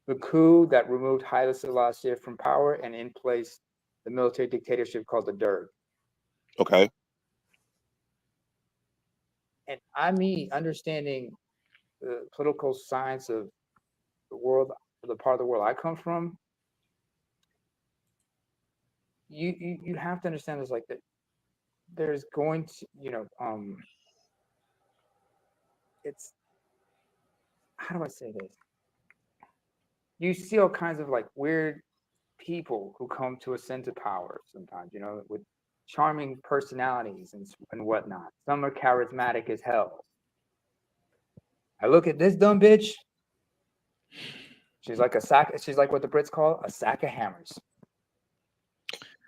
the coup that removed Haile Selassie from power and in place the military dictatorship called the Derg. Okay. And understanding the political science of the world, the part of the world I come from, you have to understand this, like that there's going to, it's, how do I say this? You see all kinds of like weird people who come to ascend to power sometimes, with charming personalities and whatnot. Some are charismatic as hell. I look at this dumb bitch. She's like what the Brits call a sack of hammers.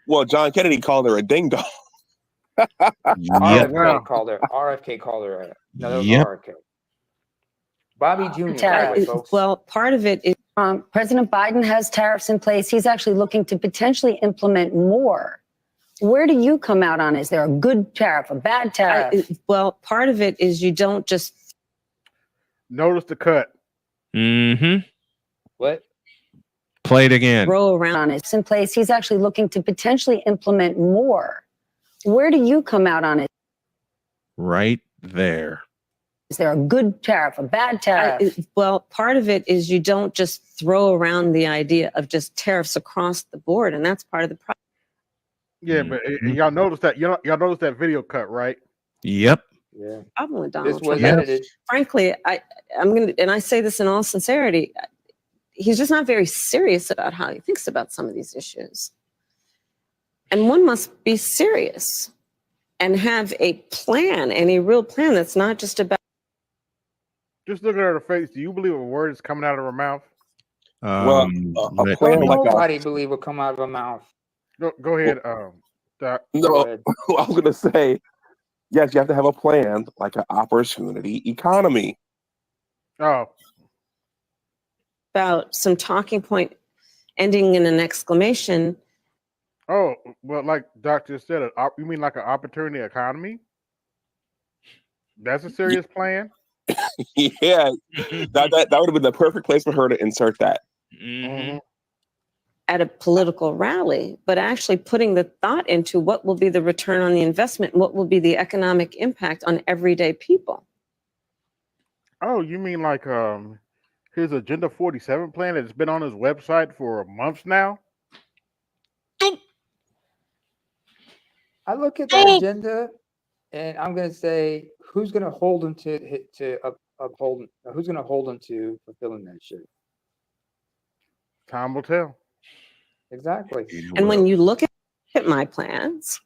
Well, John Kennedy called her a ding dong. RFK called her. No, that was RFK. Bobby Jr. By the way, folks. Well, part of it is President Biden has tariffs in place. He's actually looking to potentially implement more. Where do you come out on? Is there a good tariff, a bad tariff? Well, part of it is you don't just notice the cut. Mm-hmm. What? Play it again. Roll around on it's in place. He's actually looking to potentially implement more. Where do you come out on it? Right there. Is there a good tariff, a bad tariff? Well, part of it is you don't just throw around the idea of just tariffs across the board, and that's part of the problem. Yeah, but y'all noticed that y'all noticed that video cut, right? Yep. Yeah. Problem with Donald This was Trump. edited. Frankly, I'm gonna, and I say this in all sincerity, he's just not very serious about how he thinks about some of these issues. And one must be serious and have a plan, and a real plan that's not just about. Just looking at her face, do you believe a word is coming out of her mouth? Well, a plan like nobody believe will come out of her mouth. Go ahead. No, I was gonna say, yes, you have to have a plan like an opportunity economy. Oh. About some talking point ending in an exclamation. Oh, well, like Doctor said, you mean like an opportunity economy? That's a serious plan? Yeah, that would have been the perfect place for her to insert that. Mm-hmm. At a political rally, but actually putting the thought into what will be the return on the investment, what will be the economic impact on everyday people. Oh, you mean like his Agenda 47 plan that's been on his website for months now? I look at that agenda, and I'm going to say, who's going to hold him to uphold? Who's going to hold him to fulfilling that shit? Time will tell. Exactly. And when you look at my plans,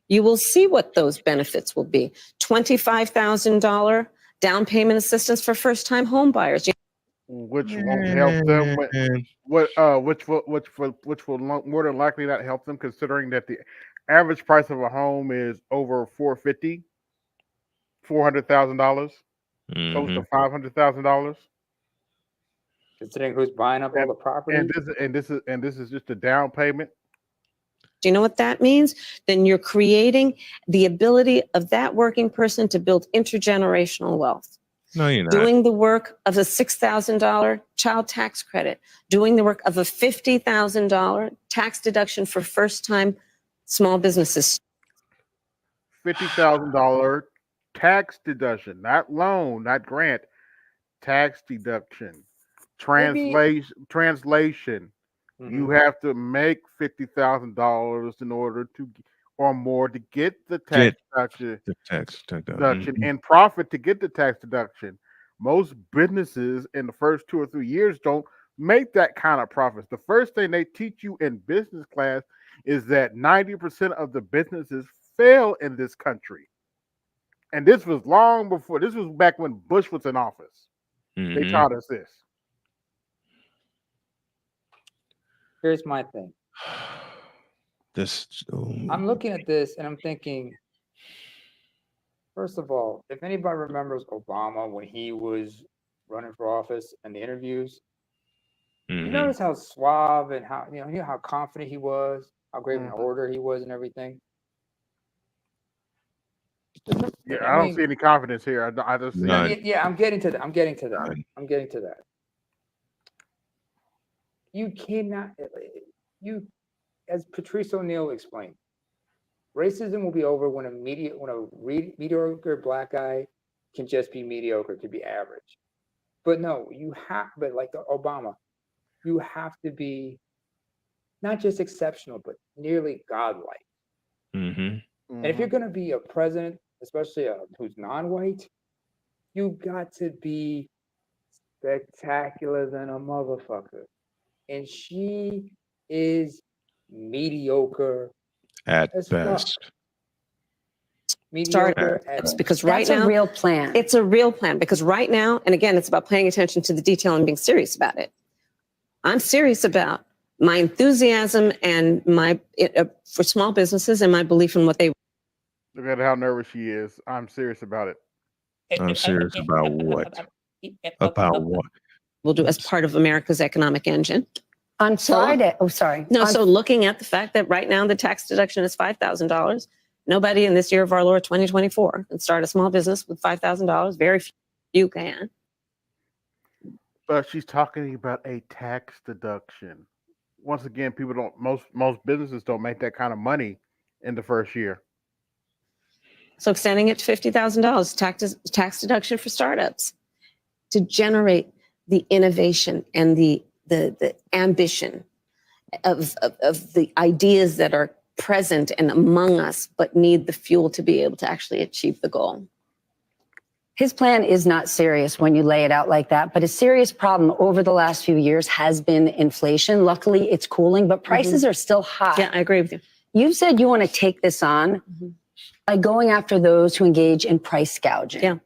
you will see what those benefits will be. $25,000 down payment assistance for first-time home buyers. Which won't help them. Which will more than likely not help them, considering that the average price of a home is over $450,000, $400,000, close to $500,000. Considering who's buying up all the property, and this is just a down payment. Do you know what that means? Then you're creating the ability of that working person to build intergenerational wealth. No, you're not. Doing the work of a $6,000 child tax credit, doing the work of a $50,000 tax deduction for first-time small businesses. $50,000 tax deduction, not loan, not grant, tax deduction. Translation. Mm-hmm. You have to make $50,000 in order to, or more, to get the tax deduction. The tax deduction and profit to get the tax deduction. Most businesses in the first 2 or 3 years don't make that kind of profits. The first thing they teach you in business class is that 90% of the businesses fail in this country. And this was long before, this was back when Bush was in office. They taught us this. Here's my thing. I'm looking at this and I'm thinking, first of all, if anybody remembers Obama when he was running for office and the interviews, you notice how suave and how you know how confident he was, how great an orator he was, and everything. Yeah, I don't see any confidence here. I just see. Yeah, I'm getting to that. I'm getting to that. You cannot. As Patrice O'Neill explained, racism will be over when a mediocre black guy can just be mediocre, to be average. But no, but like Obama, you have to be not just exceptional, but nearly godlike. And if you're going to be a president, especially who's non-white, you got to be spectacular than a motherfucker. And she is mediocre at best. Mediocre at because right now, it's a real plan. It's a real plan because right now, and again, it's about paying attention to the detail and being serious about it. I'm serious about my enthusiasm and for small businesses and my belief in what they. Look at how nervous she is. I'm serious about it. I'm serious about what? About what? We'll do as part of America's economic engine. On Friday, so looking at the fact that right now the tax deduction is $5,000. Nobody in this year of our Lord 2024 can start a small business with $5,000. Very few can. But she's talking about a tax deduction. Once again, people don't. Most businesses don't make that kind of money in the first year. So extending it to $50,000 tax deduction for startups to generate the innovation and the ambition of the ideas that are present and among us, but need the fuel to be able to actually achieve the goal. His plan is not serious when you lay it out like that, but a serious problem over the last few years has been inflation. Luckily, it's cooling, but prices are still high. Yeah, I agree with you. You've said you want to take this on by going after those who engage in price gouging. Yeah.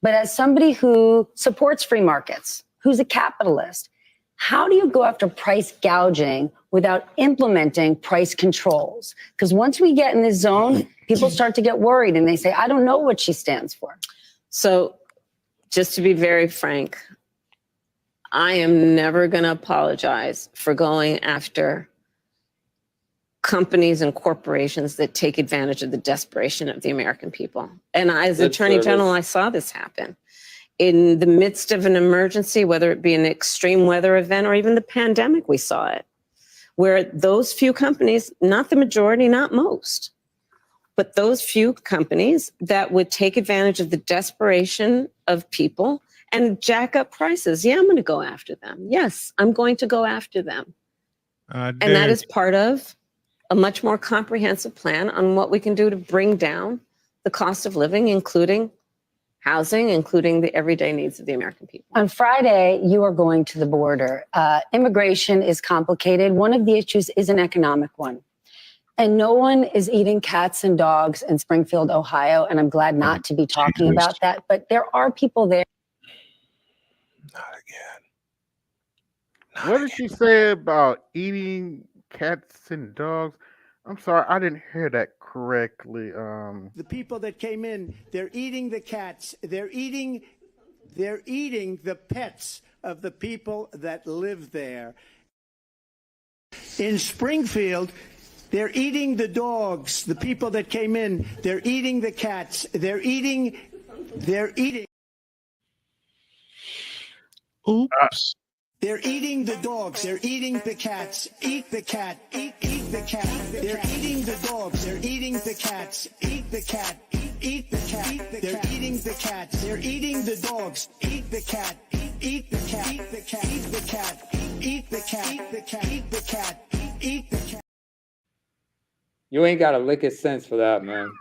But as somebody who supports free markets, who's a capitalist, how do you go after price gouging without implementing price controls? Because once we get in this zone, people start to get worried and they say, I don't know what she stands for. So just to be very frank, I am never going to apologize for going after companies and corporations that take advantage of the desperation of the American people. And as Attorney General, I saw this happen. In the midst of an emergency, whether it be an extreme weather event or even the pandemic, we saw it, where those few companies, not the majority, not most, but those few companies that would take advantage of the desperation of people and jack up prices. Yeah, I'm going to go after them. Yes, I'm going to go after them. And that is part of a much more comprehensive plan on what we can do to bring down the cost of living, including housing, including the everyday needs of the American people. On Friday, you are going to the border. Immigration is complicated. One of the issues is an economic one. And no one is eating cats and dogs in Springfield, Ohio. And I'm glad not to be talking about that. But there are people there. Not again. What did she say about eating cats and dogs? I'm sorry, I didn't hear that correctly. The people that came in, they're eating the cats. They're eating the pets of the people that live there. In Springfield, they're eating the dogs. The people that came in, they're eating the cats. They're eating. Oops. They're eating the dogs. They're eating the cats. Eat the cat. Eat the cat. They're eating the dogs. They're eating the cats. Eat the cat. Eat the cat. They're eating the cats. They're eating the dogs. Eat the cat. Eat the cat. Eat the cat. Eat the cat. Eat the cat. Eat the cat. Eat the cat. Eat the cat. You ain't got a lick of sense for that, man.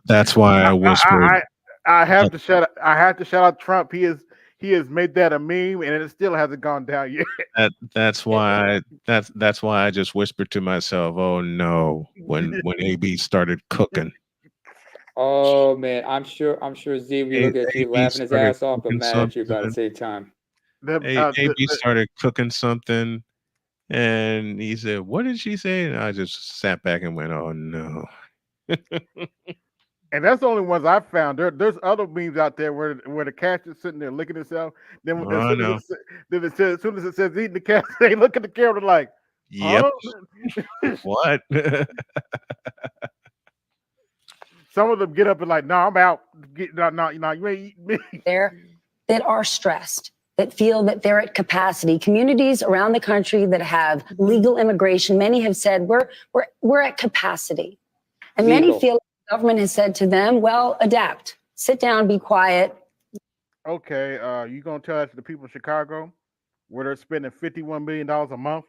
That's why I whispered. I have to shout out Trump. He has made that a meme, and it still hasn't gone down yet. That's why I just whispered to myself, "Oh no!" When AB started cooking. Oh man, I'm sure Z will look at you laughing his ass off, but mad at you about the same time. AB started cooking something, and he said, "What did she say?" And I just sat back and went, "Oh no." And that's the only ones I've found. There's other memes out there where the cat is sitting there licking itself. Then as soon as it says eating the cat, they look at the camera like, "Yep, what?" Some of them get up and like, "No, I'm out. No, you ain't eating me." There that are stressed, that feel that they're at capacity. Communities around the country that have legal immigration, many have said we're at capacity, and many feel. Government has said to them, well, adapt, sit down, be quiet. Okay, you gonna tell that to the people of Chicago where they're spending $51 million a month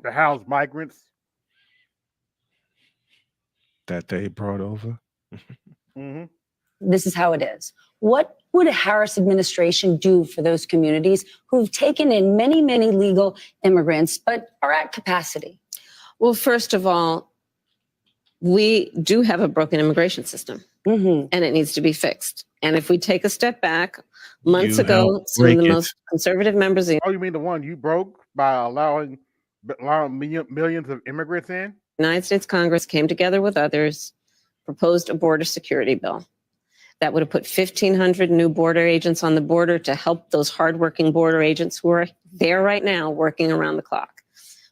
to house migrants that they brought over? Mm-hmm. This is how it is. What would a Harris administration do for those communities who've taken in many, many legal immigrants but are at capacity? Well, first of all, we do have a broken immigration system, and it needs to be fixed. And if we take a step back, months ago, some of the most conservative members of you mean the one you broke by allowing millions of immigrants in? The United States Congress came together with others, proposed a border security bill that would have put 1,500 new border agents on the border to help those hardworking border agents who are there right now working around the clock.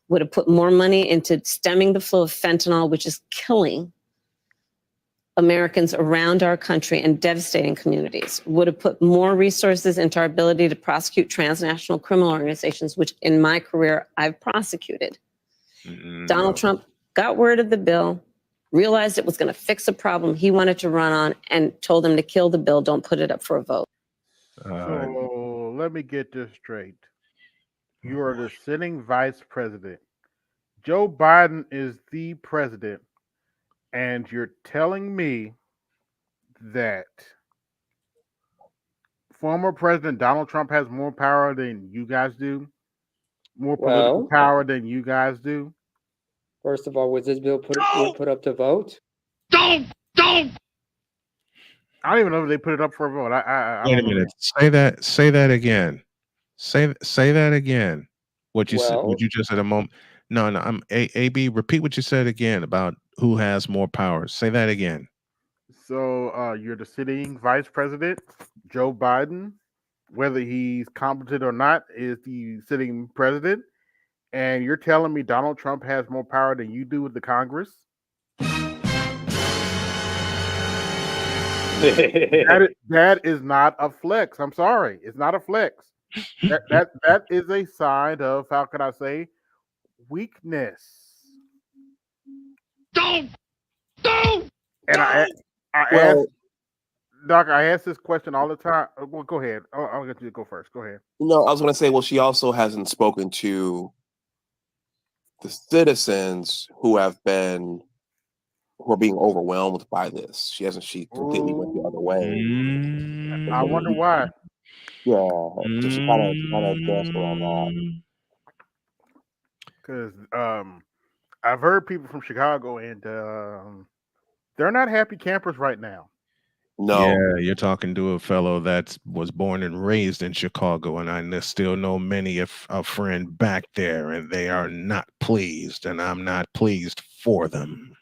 Would have put more money into stemming the flow of fentanyl, which is killing Americans around our country and devastating communities. Would have put more resources into our ability to prosecute transnational criminal organizations, which in my career I've prosecuted. Donald Trump got word of the bill, realized it was going to fix a problem he wanted to run on, and told them to kill the bill, don't put it up for a vote. So let me get this straight. You are the sitting vice president. Joe Biden is the president. And you're telling me that former President Donald Trump has more power than you guys do? More political power than you guys do? First of all, was this bill put up to vote? Don't! I don't even know if they put it up for a vote. Wait a minute. Say that again. Say that again. What you just said a moment. No. I'm AB. Repeat what you said again about who has more power. Say that again. So you're the sitting vice president, Joe Biden. Whether he's competent or not is the sitting president, and you're telling me Donald Trump has more power than you do with the Congress? That is not a flex. I'm sorry, it's not a flex. That is a sign of, how can I say, weakness. Don't. And I ask, Doc, I ask this question all the time. Well, go ahead. I'll get you to go first. Go ahead. No, I was going to say, well, she also hasn't spoken to the citizens who are being overwhelmed by this. She completely went the other way. I wonder why. Yeah, so she kind of danced around that. Because I've heard people from Chicago, and they're not happy campers right now. No. Yeah, you're talking to a fellow that was born and raised in Chicago, and I still know many a friend back there, and they are not pleased, and I'm not pleased for them.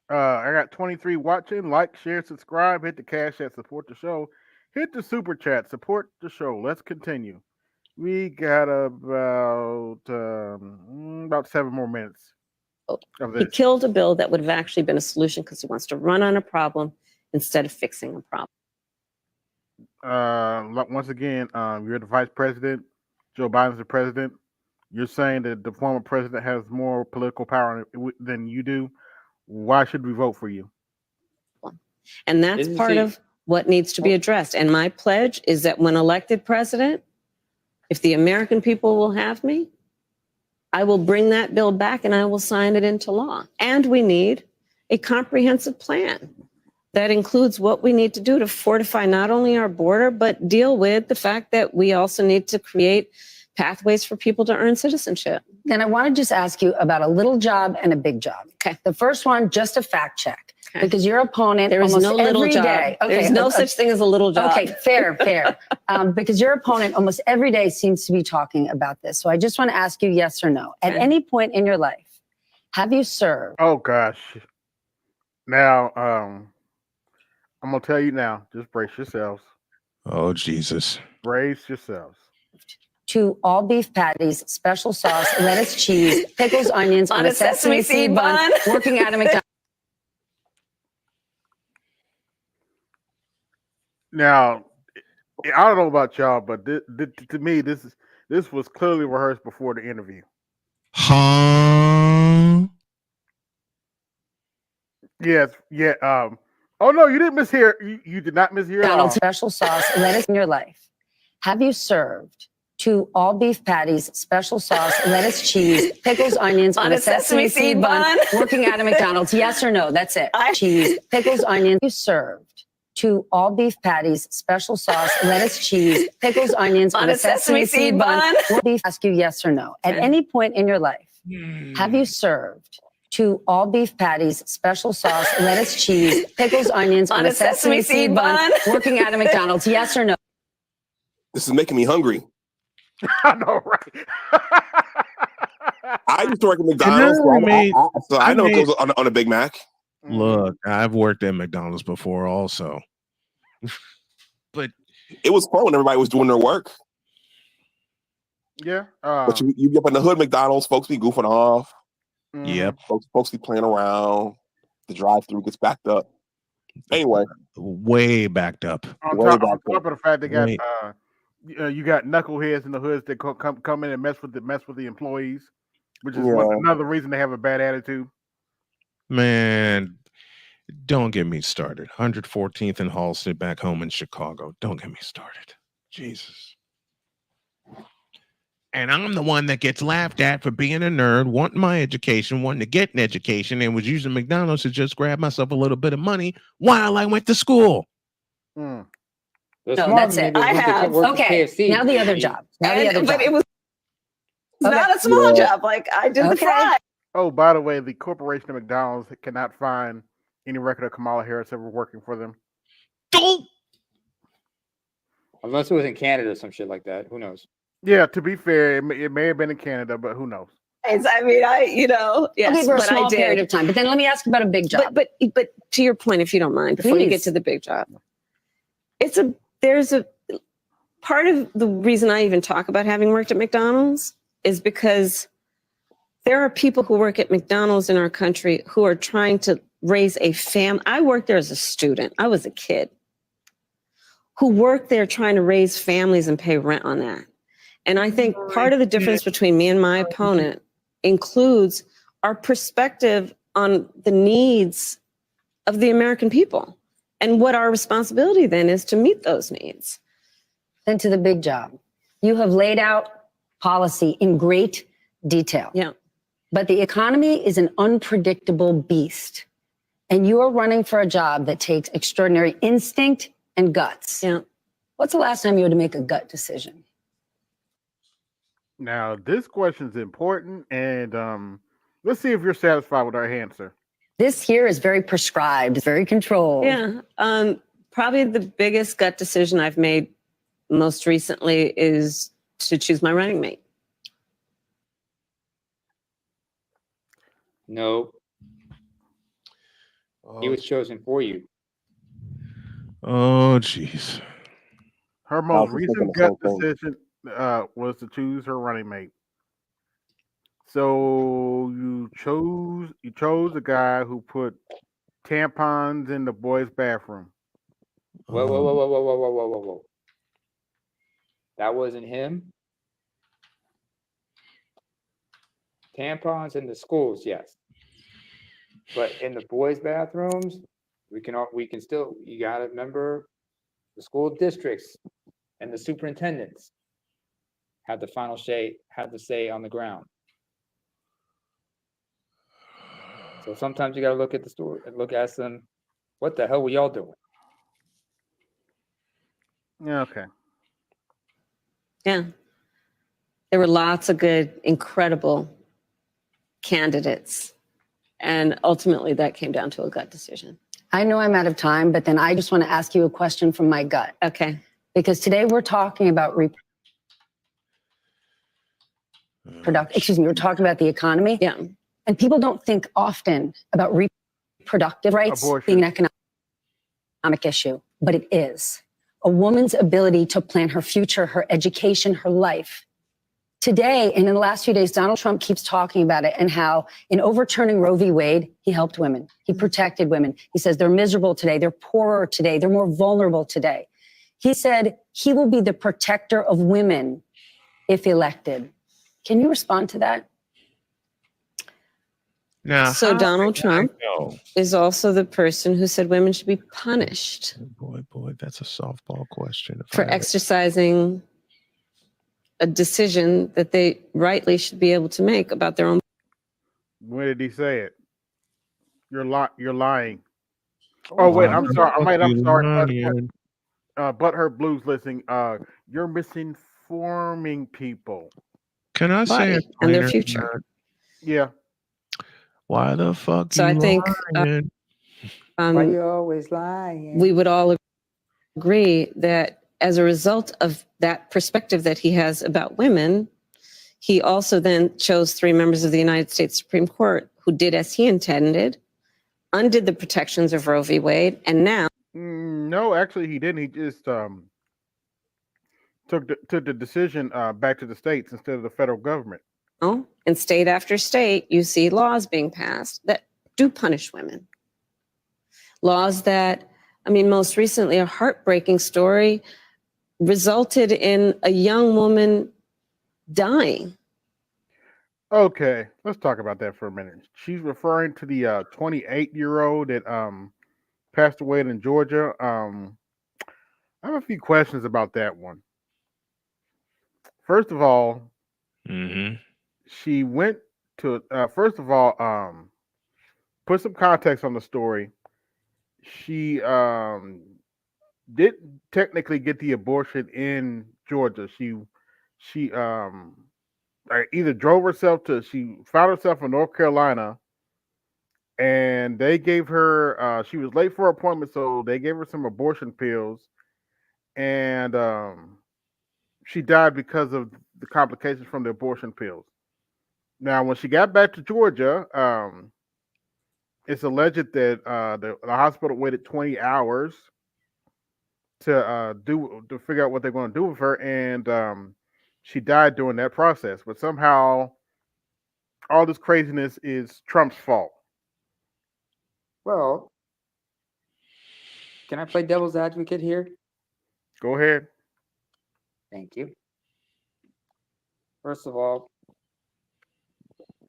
I got 23 watching. Like, share, subscribe. Hit the cash app, support the show. Hit the super chat, support the show. Let's continue. We got about 7 more minutes. He killed a bill that would have actually been a solution because he wants to run on a problem instead of fixing a problem. Once again, you're the vice president. Joe Biden's the president. You're saying that the former president has more political power than you do. Why should we vote for you? And that's part of what needs to be addressed. And my pledge is that when elected president, if the American people will have me, I will bring that bill back and I will sign it into law. And we need a comprehensive plan that includes what we need to do to fortify not only our border, but deal with the fact that we also need to create pathways for people to earn citizenship. And I want to just ask you about a little job and a big job. Okay. The first one, just a fact check. Okay. Because your opponent there is almost no little every job. day. Okay, there's no such thing as a little job. Okay, fair. Because your opponent almost every day seems to be talking about this. So I just want to ask you yes or no. At any point in your life, have you served? Oh gosh. Now, I'm gonna tell you now. Just brace yourselves. Oh Jesus. Brace yourselves. 2 all beef patties, special sauce, lettuce, cheese, pickles, onions on a sesame seed bun, working at a McDonald's. Now, I don't know about y'all, but to me, this was clearly rehearsed before the interview. Huh? Yes, yeah. Oh no, you didn't mishear. You did not mishear. McDonald's special sauce, lettuce in your life. Have you served 2 all beef patties, special sauce, lettuce, cheese, pickles, onions on a sesame seed bun, working at a McDonald's? Yes or no? That's it. Cheese, pickles, onions. You served 2 all beef patties, special sauce, lettuce, cheese, pickles, onions on a sesame seed bun. Ask you yes or no. At any point in your life, have you served 2 all beef patties, special sauce, lettuce, cheese, pickles, onions on a sesame seed bun, working at a McDonald's? Yes or no? This is making me hungry. I know, right? I used to work at McDonald's, so I know it goes on a Big Mac. Look, I've worked at McDonald's before also. But it was fun when everybody was doing their work. Yeah. But you get up in the hood McDonald's, folks be goofing off. Yep. Folks be playing around. The drive-thru gets backed up. Anyway. Way backed up. On top of the fact they got you got knuckleheads in the hoods that come in and mess with the employees, which is another reason they have a bad attitude. Man, don't get me started. 114th and Halsted back home in Chicago. Don't get me started. Jesus. And I'm the one that gets laughed at for being a nerd, wanting my education, wanting to get an education, and was using McDonald's to just grab myself a little bit of money while I went to school. No, that's it. I have. Okay. Now the other job. But it was not a small job. Like I did the fry. Oh, by the way, the corporation of McDonald's cannot find any record of Kamala Harris ever working for them. Unless it was in Canada or some shit like that. Who knows? Yeah, to be fair, it may have been in Canada, but who knows? I mean, yes, okay, for a small period of time. But then let me ask you about a big job. But to your point, if you don't mind, before you get to the big job, there's a part of the reason I even talk about having worked at McDonald's is because there are people who work at McDonald's in our country who are trying to raise a family. I worked there as a student. I was a kid who worked there trying to raise families and pay rent on that. And I think part of the difference between me and my opponent includes our perspective on the needs of the American people and what our responsibility then is to meet those needs. Then to the big job. You have laid out policy in great detail. Yeah. But the economy is an unpredictable beast. And you are running for a job that takes extraordinary instinct and guts. Yeah. What's the last time you had to make a gut decision? Now, this question is important, and let's see if you're satisfied with our answer. This here is very prescribed, very controlled. Yeah. Probably the biggest gut decision I've made most recently is to choose my running mate. No. He was chosen for you. Oh, jeez. Her most recent gut decision was to choose her running mate. So you chose a guy who put tampons in the boys' bathroom. Whoa. That wasn't him. Tampons in the schools, yes. But in the boys' bathrooms, we can still, you gotta remember the school districts and the superintendents have the final say, on the ground. So sometimes you gotta look at the store and ask them, what the hell were y'all doing? Yeah, okay. Yeah. There were lots of good, incredible candidates. And ultimately that came down to a gut decision. I know I'm out of time, but then I just want to ask you a question from my gut. Okay. Because today we're talking about we're talking about the economy. Yeah. And people don't think often about reproductive rights being an economic issue, but it is. A woman's ability to plan her future, her education, her life. Today, and in the last few days, Donald Trump keeps talking about it and how in overturning Roe v. Wade, he helped women. He protected women. He says they're miserable today. They're poorer today. They're more vulnerable today. He said he will be the protector of women if elected. Can you respond to that? Now, so Donald Trump is also the person who said women should be punished. Boy, that's a softball question. For exercising a decision that they rightly should be able to make about their own. When did he say it? You're lying. Oh wait, I'm sorry. I'm sorry. Butthurt Blues listening. You're misinforming people. Can I say it? And their future. Yeah. Why the fuck? So I think why you always lying? We would all agree that as a result of that perspective that he has about women, he also then chose 3 members of the United States Supreme Court who did as he intended, undid the protections of Roe v. Wade, and now. No, actually, he didn't. He just took the decision back to the states instead of the federal government. Oh, in state after state, you see laws being passed that do punish women. Laws that, I mean, most recently, a heartbreaking story resulted in a young woman dying. Okay, let's talk about that for a minute. She's referring to the 28-year-old that passed away in Georgia. I have a few questions about that one. First of all, she went to put some context on the story. She didn't technically get the abortion in Georgia. She either drove herself she found herself in North Carolina, and they gave her she was late for her appointment, so they gave her some abortion pills, and she died because of the complications from the abortion pills. Now, when she got back to Georgia, it's alleged that the hospital waited 20 hours to figure out what they're going to do with her, and she died during that process. But somehow, all this craziness is Trump's fault. Well, can I play devil's advocate here? Go ahead. Thank you. First of all,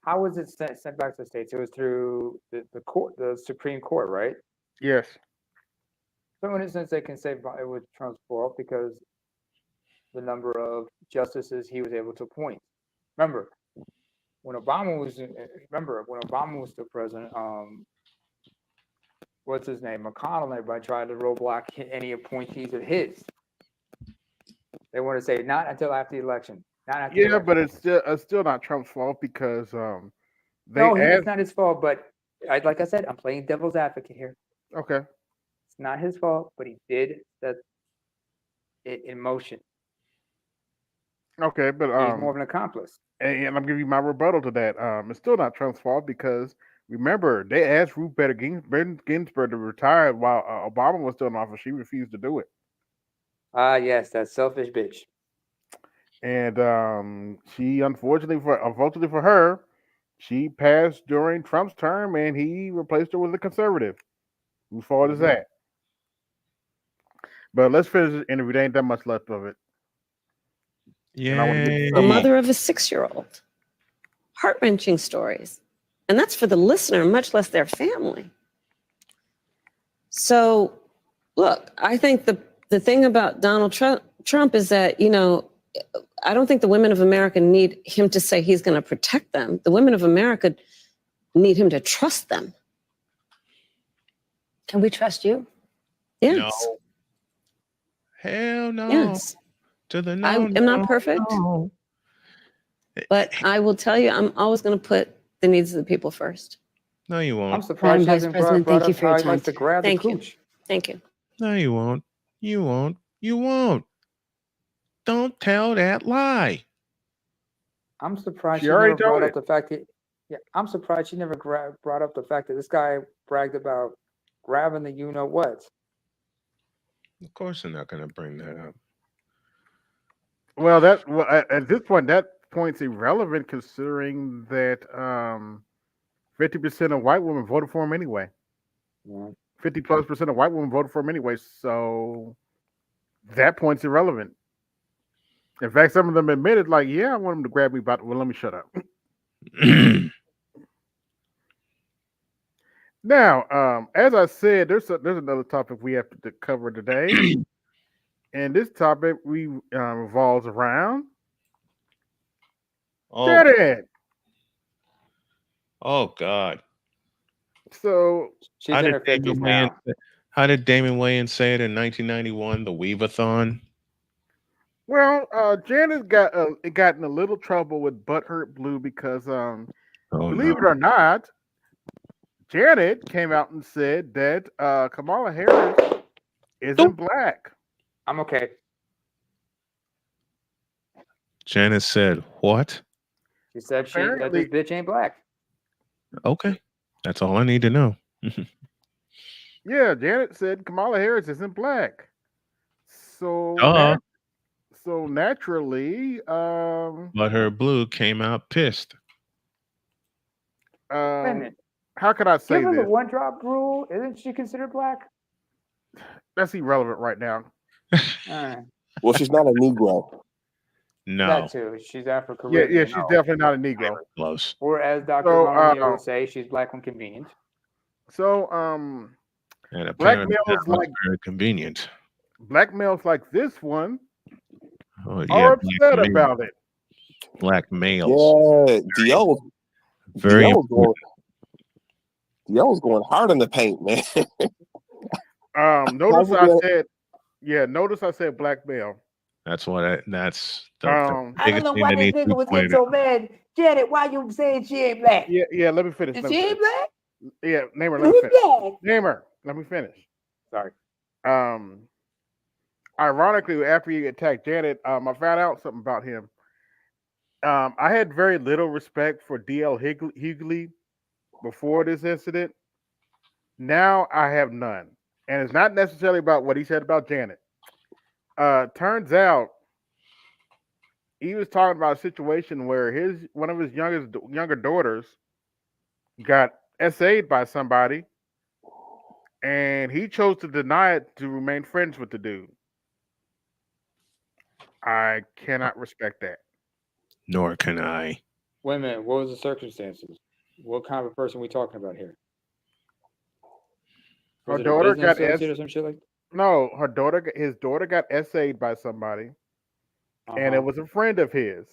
how was it sent back to the states? It was through the court, the Supreme Court, right? Yes. So in a sense, they can say it was Trump's fault because the number of justices he was able to appoint. Remember, when Obama was the president, what's his name? McConnell and everybody tried to roadblock any appointees of his. They want to say not until after the election. But it's still not Trump's fault because it's not his fault. But like I said, I'm playing devil's advocate here. Okay. It's not his fault, but he did set it in motion. Okay, but he's more of an accomplice. And I'm giving you my rebuttal to that. It's still not Trump's fault because remember they asked Ruth Bader Ginsburg to retire while Obama was still in office. She refused to do it. Yes, that selfish bitch. And she, unfortunately for her, she passed during Trump's term, and he replaced her with a conservative. Whose fault is that? But let's finish this interview. There ain't that much left of it. Yeah. A mother of a 6-year-old. Heart-wrenching stories. And that's for the listener, much less their family. So, look, I think the thing about Donald Trump is that, I don't think the women of America need him to say he's going to protect them. The women of America need him to trust them. Can we trust you? Yes. No. Hell no. Yes. To the no. I am not perfect. No. But I will tell you, I'm always going to put the needs of the people first. No, you won't. I'm surprised Madam Vice President, thank you for your time. To grab Thank the you. cooch. Thank you. No, you won't. You won't. You won't. Don't tell that lie. I'm surprised She she already never brought told up the fact that. Yeah, I'm surprised she never brought up the fact that this guy bragged about grabbing the what. Of course, they're not going to bring that up. Well, at this point, that point's irrelevant considering that 50% of white women voted for him anyway. 50+% of white women voted for him anyway, so that point's irrelevant. In fact, some of them admitted, like, yeah, I want him to grab me, but well, let me shut up. Now, as I said, there's another topic we have to cover today, and this topic revolves around Janet. Oh God. So she's in her 50s now. How did Damon Wayans say it in 1991? The Weave-a-thon. Well, Janet got in a little trouble with Butthurt Blue because, believe it or not, Janet came out and said that Kamala Harris isn't black. I'm okay. Janet said what? She said that this bitch ain't black. Okay, that's all I need to know. Yeah, Janet said Kamala Harris isn't black. So naturally, but her blue came out pissed. Wait a minute. How could I say Given this? the one drop rule, isn't she considered black? That's irrelevant right now. Well, she's not a Negro. No. That too. She's Afro-Caribbean. Yeah, she's definitely not a Negro. Close. Or as Dr. Romeo would say, she's black when convenient. So, and black males like very convenient. Black males like this one are upset about it. Black males. Yeah, DL was going hard in the paint, man. Notice I said black male. That's what that's the I don't know why this nigga was getting so mad. Janet, why you saying she ain't black? Yeah, let me finish. She ain't black? Yeah, name her, let me finish. Name her, let me finish. Sorry. Ironically, after he attacked Janet, I found out something about him. I had very little respect for DL Hughley before this incident. Now I have none. And it's not necessarily about what he said about Janet. Turns out he was talking about a situation where one of his younger daughters got SA'd by somebody, and he chose to deny it to remain friends with the dude. I cannot respect that. Nor can I. Wait a minute. What was the circumstances? What kind of a person are we talking about here? Her daughter got or some shit like that? No, his daughter got SA'd by somebody, and it was a friend of his,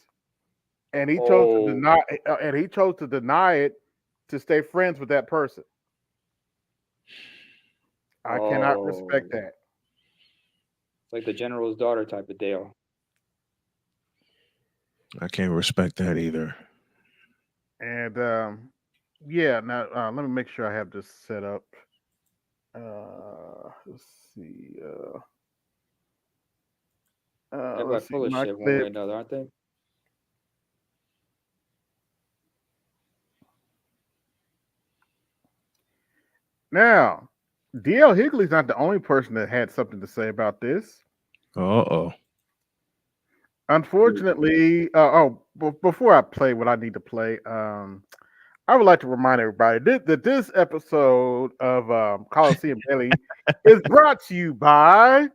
and he chose to deny. And he chose to deny it to stay friends with that person. I cannot respect that. It's like the general's daughter type of deal. I can't respect that either. And now let me make sure I have this set up. Let's see. Everybody full of shit one way or another, aren't they? Now, DL Hughley's not the only person that had something to say about this. Unfortunately, before I play what I need to play, I would like to remind everybody that this episode of Colosseum Daily is brought to you by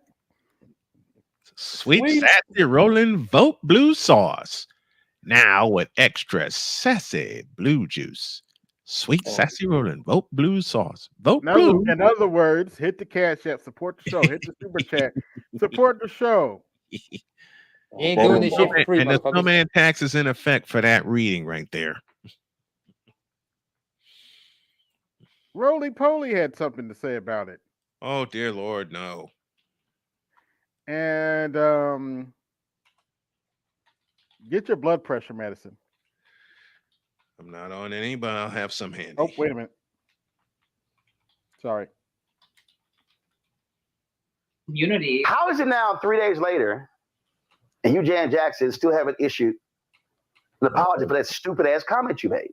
Sweet sassy rolling vote blue sauce. Now with extra sassy blue juice. Sweet sassy rolling vote blue sauce. Vote blue. In other words, hit the Cash App, support the show. Hit the Super Chat, support the show. You ain't doing this shit for free, and the motherfuckers. snowman tax is in effect for that reading right there. Roly Poly had something to say about it. Oh dear Lord, no. And get your blood pressure medicine. I'm not on any, but I'll have some handy. Oh, wait a minute. Sorry. Unity. How is it now 3 days later and you, Janet Jackson, still haven't issued an apology for that stupid ass comment you made?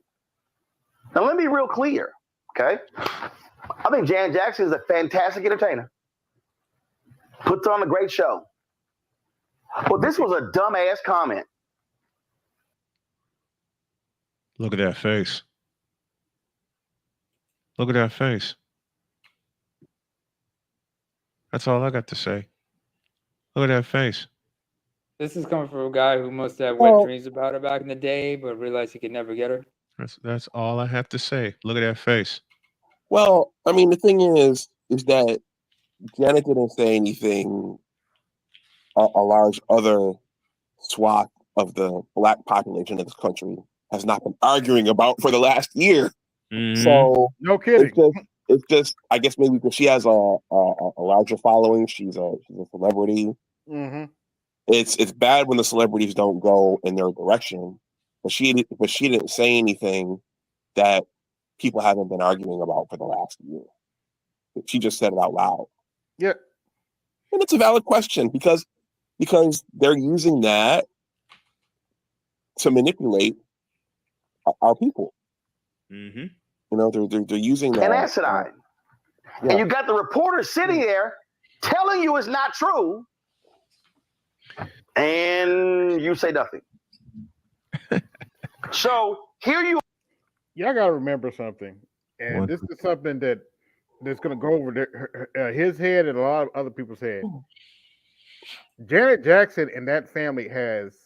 Now, let me be real clear, okay? I think Janet Jackson is a fantastic entertainer. Puts on a great show. But this was a dumbass comment. Look at that face. Look at that face. That's all I got to say. Look at that face. This is coming from a guy who must have wet dreams about her back in the day, but realized he could never get her. That's all I have to say. Look at that face. Well, I mean, the thing is that Janet didn't say anything a large other swath of the black population of this country has not been arguing about for the last year. Mm-hmm. So no kidding. It's just I guess maybe because she has a larger following, she's a celebrity. Mm-hmm. It's bad when the celebrities don't go in their direction, but she didn't say anything that people haven't been arguing about for the last year. She just said it out loud. Yeah, and it's a valid question because they're using that to manipulate our people. Mm-hmm. You know, they're using that. And asinine. Yeah. And you got the reporter sitting there telling you it's not true, and you say nothing. So here you. Y'all got to remember something, and this is something that's going to go over his head and a lot of other people's head. Janet Jackson and that family has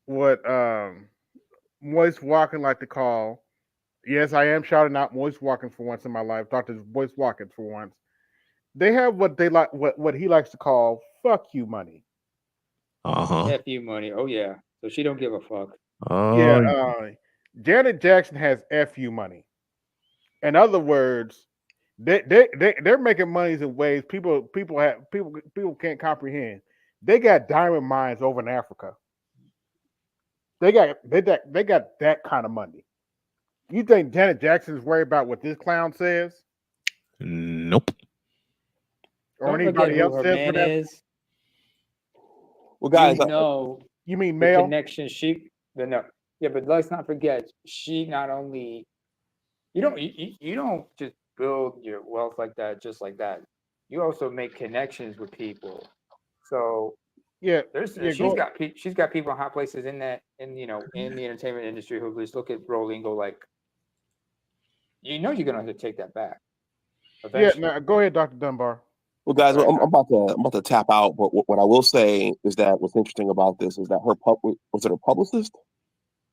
what Moist Watkins like to call. Yes, I am shouting out Moist Watkins for once in my life. Dr. Moist Watkins for once. They have what they like, what he likes to call "fuck you money." F you money. Oh yeah. So she don't give a fuck. Yeah. Janet Jackson has F you money. In other words, they're making monies in ways people can't comprehend. They got diamond mines over in Africa. They got that kind of money. You think Janet Jackson's worried about what this clown says? Nope. Or anybody else says for that? Is. Well, guys, you mean the male connection? Yeah, but let's not forget, she not only you don't just build your wealth like that just like that. You also make connections with people. So yeah, she's got people in high places in the entertainment industry who just look at Rolly and go like, you're gonna have to take that back. Eventually. Yeah, go ahead, Dr. Dunbar. Well, guys, I'm about to tap out, but what I will say is that what's interesting about this is that her publicist,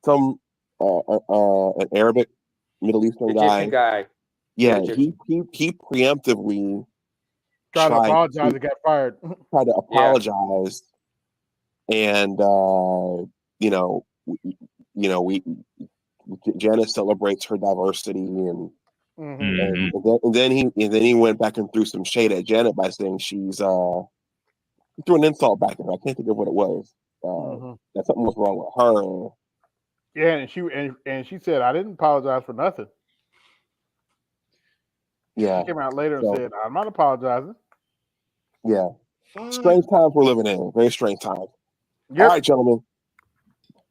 some an Arabic, Middle Eastern guy. Yeah, he preemptively tried to apologize and got fired. Tried to apologize, and Janet celebrates her diversity and. Mm-hmm. And then he went back and threw some shade at Janet by saying she's he threw an insult back at her. I can't think of what it was. That something was wrong with her. Yeah, and she said, "I didn't apologize for nothing." Yeah, she came out later and said, "I'm not apologizing." Yeah, strange times we're living in. Very strange times. Yep. All right, gentlemen.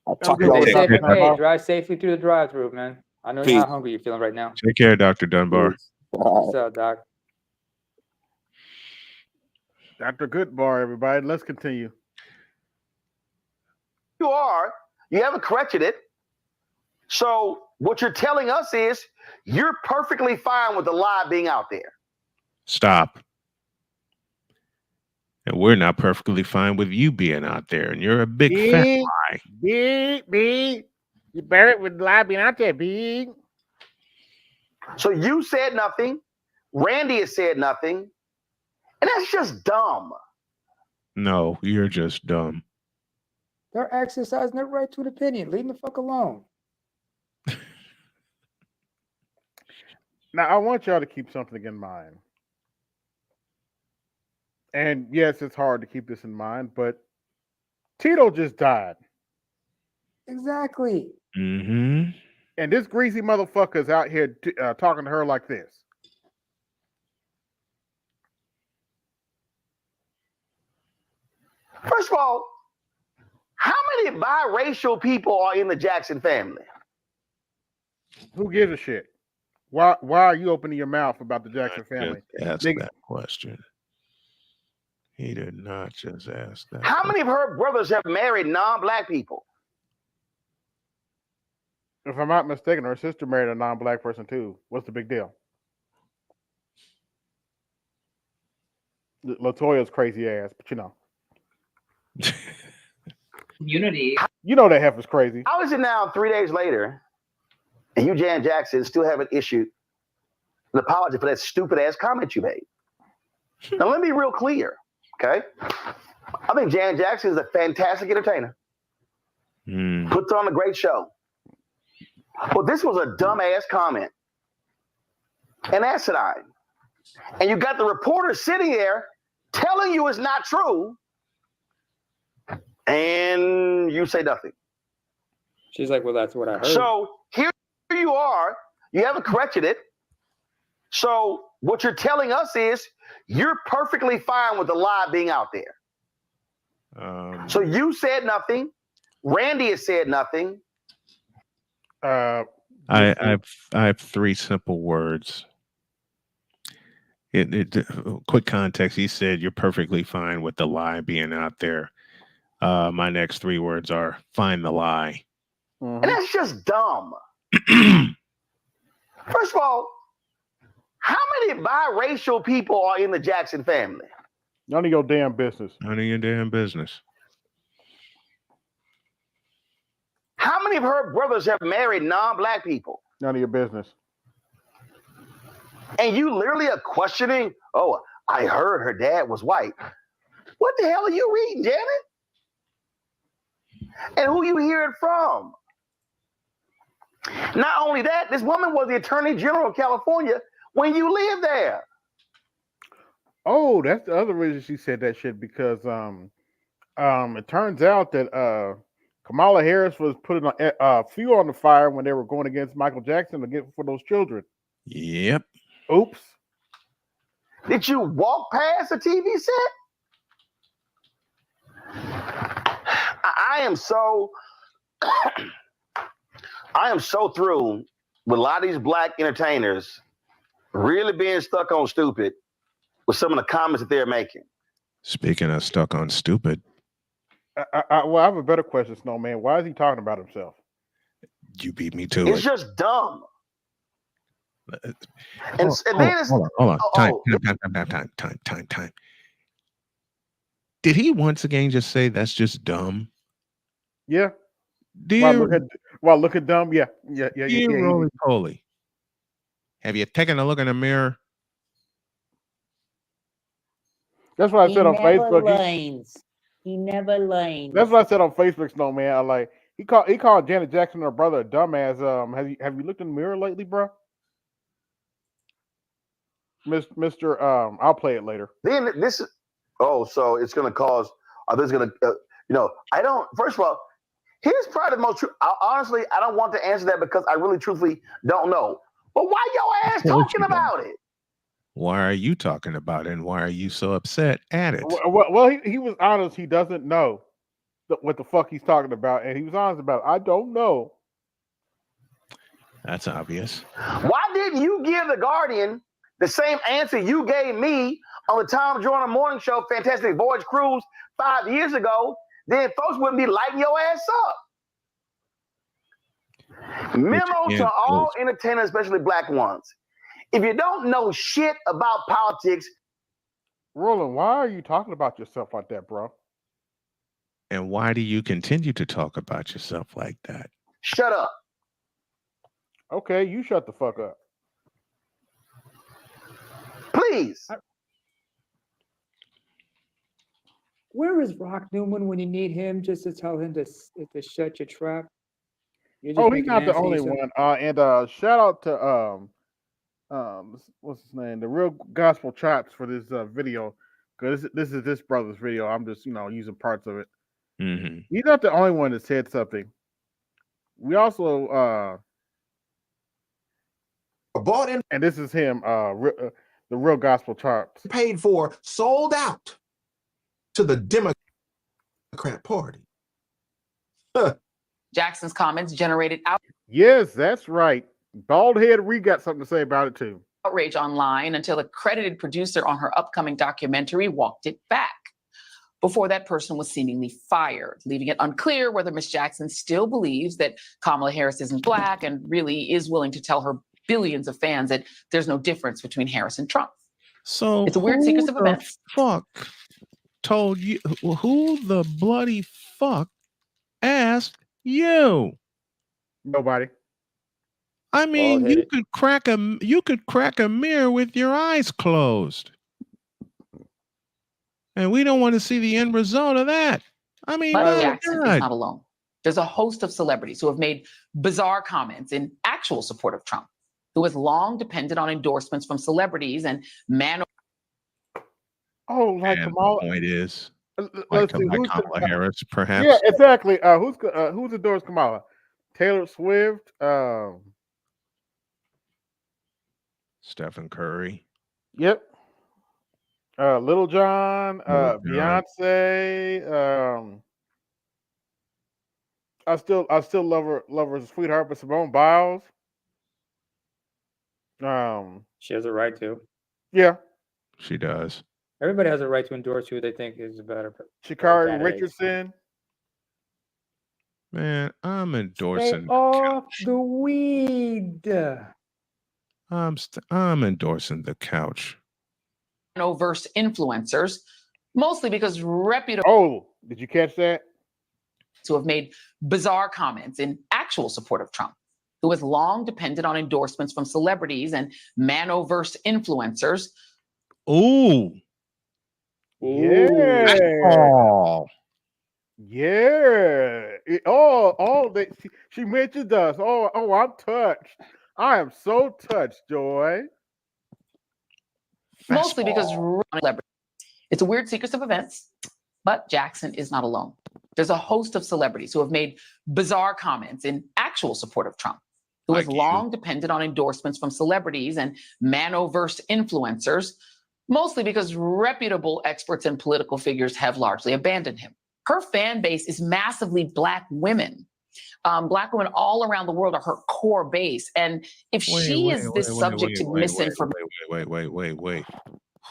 I'll talk to y'all later. Hey, drive safely through the drive-through, man. I know how hungry you're feeling right now. Take care, Dr. Dunbar. What's up, Doc? Dr. Goodbar, everybody. Let's continue. You haven't corrected it. So what you're telling us is you're perfectly fine with the lie being out there. Stop. And we're not perfectly fine with you being out there, and you're a big fat lie. Big. You buried with lie being out there, big. So you said nothing. Randy has said nothing. And that's just dumb. No, you're just dumb. They're exercising their right to an opinion. Leave them the fuck alone. Now, I want y'all to keep something in mind. And yes, it's hard to keep this in mind, but Tito just died. Exactly. Mm-hmm. And this greasy motherfucker's out here talking to her like this. First of all, how many biracial people are in the Jackson family? Who gives a shit? Why are you opening your mouth about the Jackson family? Ask that question. He did not just ask that. How many of her brothers have married non-black people? If I'm not mistaken, her sister married a non-black person too. What's the big deal? LaToya's crazy ass, but you know. Community. You know that heifer's crazy. How is it now 3 days later and you, Jan Jackson, still haven't issued an apology for that stupid ass comment you made? Now let me be real clear, okay? I think Jan Jackson is a fantastic entertainer. Puts on a great show. Well, this was a dumbass comment. And asinine. And you got the reporter sitting there telling you it's not true. And you say nothing. She's like, well, that's what I heard. So here you are. You haven't corrected it. So what you're telling us is you're perfectly fine with the lie being out there. So you said nothing. Randy has said nothing. I have 3 simple words. Quick context. He said you're perfectly fine with the lie being out there. My next 3 words are find the lie. And that's just dumb. First of all, how many biracial people are in the Jackson family? None of your damn business. None of your damn business. How many of her brothers have married non-black people? None of your business. And you literally are questioning, oh, I heard her dad was white. What the hell are you reading, Janet? And who you hear it from? Not only that, this woman was the Attorney General of California when you lived there. Oh, that's the other reason she said that shit, because it turns out that Kamala Harris was putting fuel on the fire when they were going against Michael Jackson for those children. Yep. Oops. Did you walk past a TV set? I am so through with a lot of these black entertainers really being stuck on stupid with some of the comments that they're making. Speaking of stuck on stupid. Well, I have a better question, Snowman. Why is he talking about himself? You beat me to it. It's just dumb. Hold on. Time. Did he once again just say that's just dumb? Yeah. Look at dumb. Yeah. Roly poly. Have you taken a look in the mirror? That's what I said on Facebook. He never lies. That's what I said on Facebook, Snowman. I like he called Janet Jackson, her brother, a dumbass. Have you looked in the mirror lately, bro? Mr. I'll play it later. Then this is so it's gonna cause others gonna I don't. First of all, here's probably the most true. Honestly, I don't want to answer that because I really truthfully don't know. But why your ass talking about it? Why are you talking about it? And why are you so upset at it? Well, he was honest. He doesn't know what the fuck he's talking about, and he was honest about it. I don't know. That's obvious. Why didn't you give the Guardian the same answer you gave me on the Tom Joyner Morning Show, Fantastic Voyage Cruise 5 years ago? Then folks wouldn't be lighting your ass up. Memo to all entertainers, especially black ones. If you don't know shit about politics, Roland, why are you talking about yourself like that, bro? And why do you continue to talk about yourself like that? Shut up. Okay, you shut the fuck up. Please. Where is Rock Newman when you need him just to tell him to shut your trap? He's not the only one. And shout out to what's his name? The Real Gospel Chops for this video, because this is this brother's video. I'm just using parts of it. Mm-hmm. He's not the only one that said something. We also bought in, and this is him. The Real Gospel Chops paid for, sold out to the Democrat Party. Jackson's comments generated Yes, that's right. Baldhead Reed got something to say about it too. outrage online until a credited producer on her upcoming documentary walked it back. Before that person was seemingly fired, leaving it unclear whether Ms. Jackson still believes that Kamala Harris isn't black and really is willing to tell her billions of fans that there's no difference between Harris and Trump. So it's a weird sequence of events. Fuck told you who the bloody fuck asked you? Nobody. I mean, you could crack a mirror with your eyes closed. And we don't want to see the end result of that. I mean, but Jackson is not alone. There's a host of celebrities who have made bizarre comments in actual support of Trump, who has long depended on endorsements from celebrities and like Kamala. The point is, like Kamala Harris, perhaps. Yeah, exactly. Who's endorsed Kamala? Taylor Swift. Stephen Curry. Yep. Little John. Beyonce. I still love her as a sweetheart, but Simone Biles. She has a right to. Yeah. She does. Everybody has a right to endorse who they think is better. Sha'Carri Richardson. Man, I'm endorsing. Stay off the weed. I'm endorsing the couch. Verse influencers, mostly because reputable. Oh, did you catch that? To have made bizarre comments in actual support of Trump, who has long depended on endorsements from celebrities and Manoverse influencers. Ooh. Yeah. Oh. Yeah. She mentioned us. Oh, I'm touched. I am so touched, Joy. Mostly because it's a weird sequence of events, but Jackson is not alone. There's a host of celebrities who have made bizarre comments in actual support of Trump, who has long depended on endorsements from celebrities and Manoverse influencers, mostly because reputable experts and political figures have largely abandoned him. Her fan base is massively Black women. Black women all around the world are her core base. And if she is this subject to misinformation. Wait.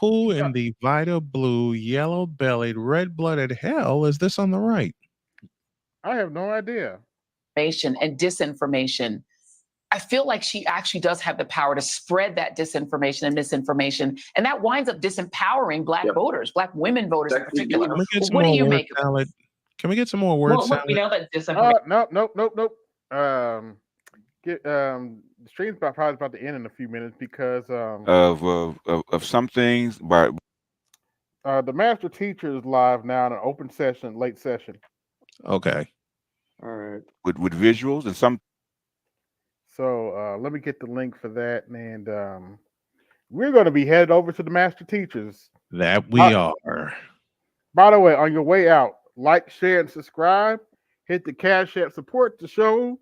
Who in the Vita blue, yellow-bellied, red-blooded hell is this on the right? I have no idea. And disinformation. I feel like she actually does have the power to spread that disinformation and misinformation. And that winds up disempowering Black voters, Black women voters in particular. What do you make of it? Can we get some more words? We know that disinformation. Nope. The stream's probably about to end in a few minutes because of some things, but the master teacher is live now in an open session, late session. Okay. All right. With visuals and some. So let me get the link for that, and we're going to be headed over to the master teachers. That we are. By the way, on your way out, like, share, and subscribe. Hit the Cash App, support the show.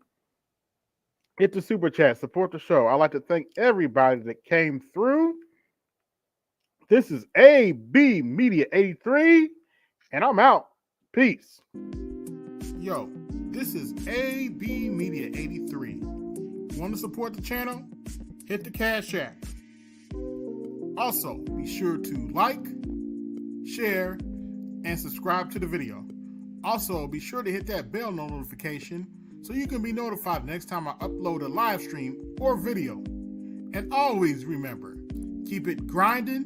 Hit the Super Chat, support the show. I'd like to thank everybody that came through. This is AB Media 83, and I'm out. Peace. Yo, this is AB Media 83. Want to support the channel? Hit the Cash App. Also, be sure to like, share, and subscribe to the video. Also, be sure to hit that bell notification so you can be notified next time I upload a live stream or video. And always remember, keep it grinding,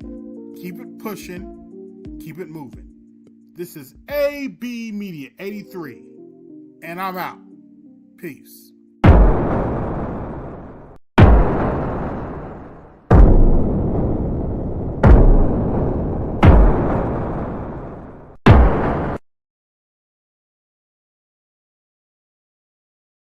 keep it pushing, keep it moving. This is AB Media 83, and I'm out. Peace.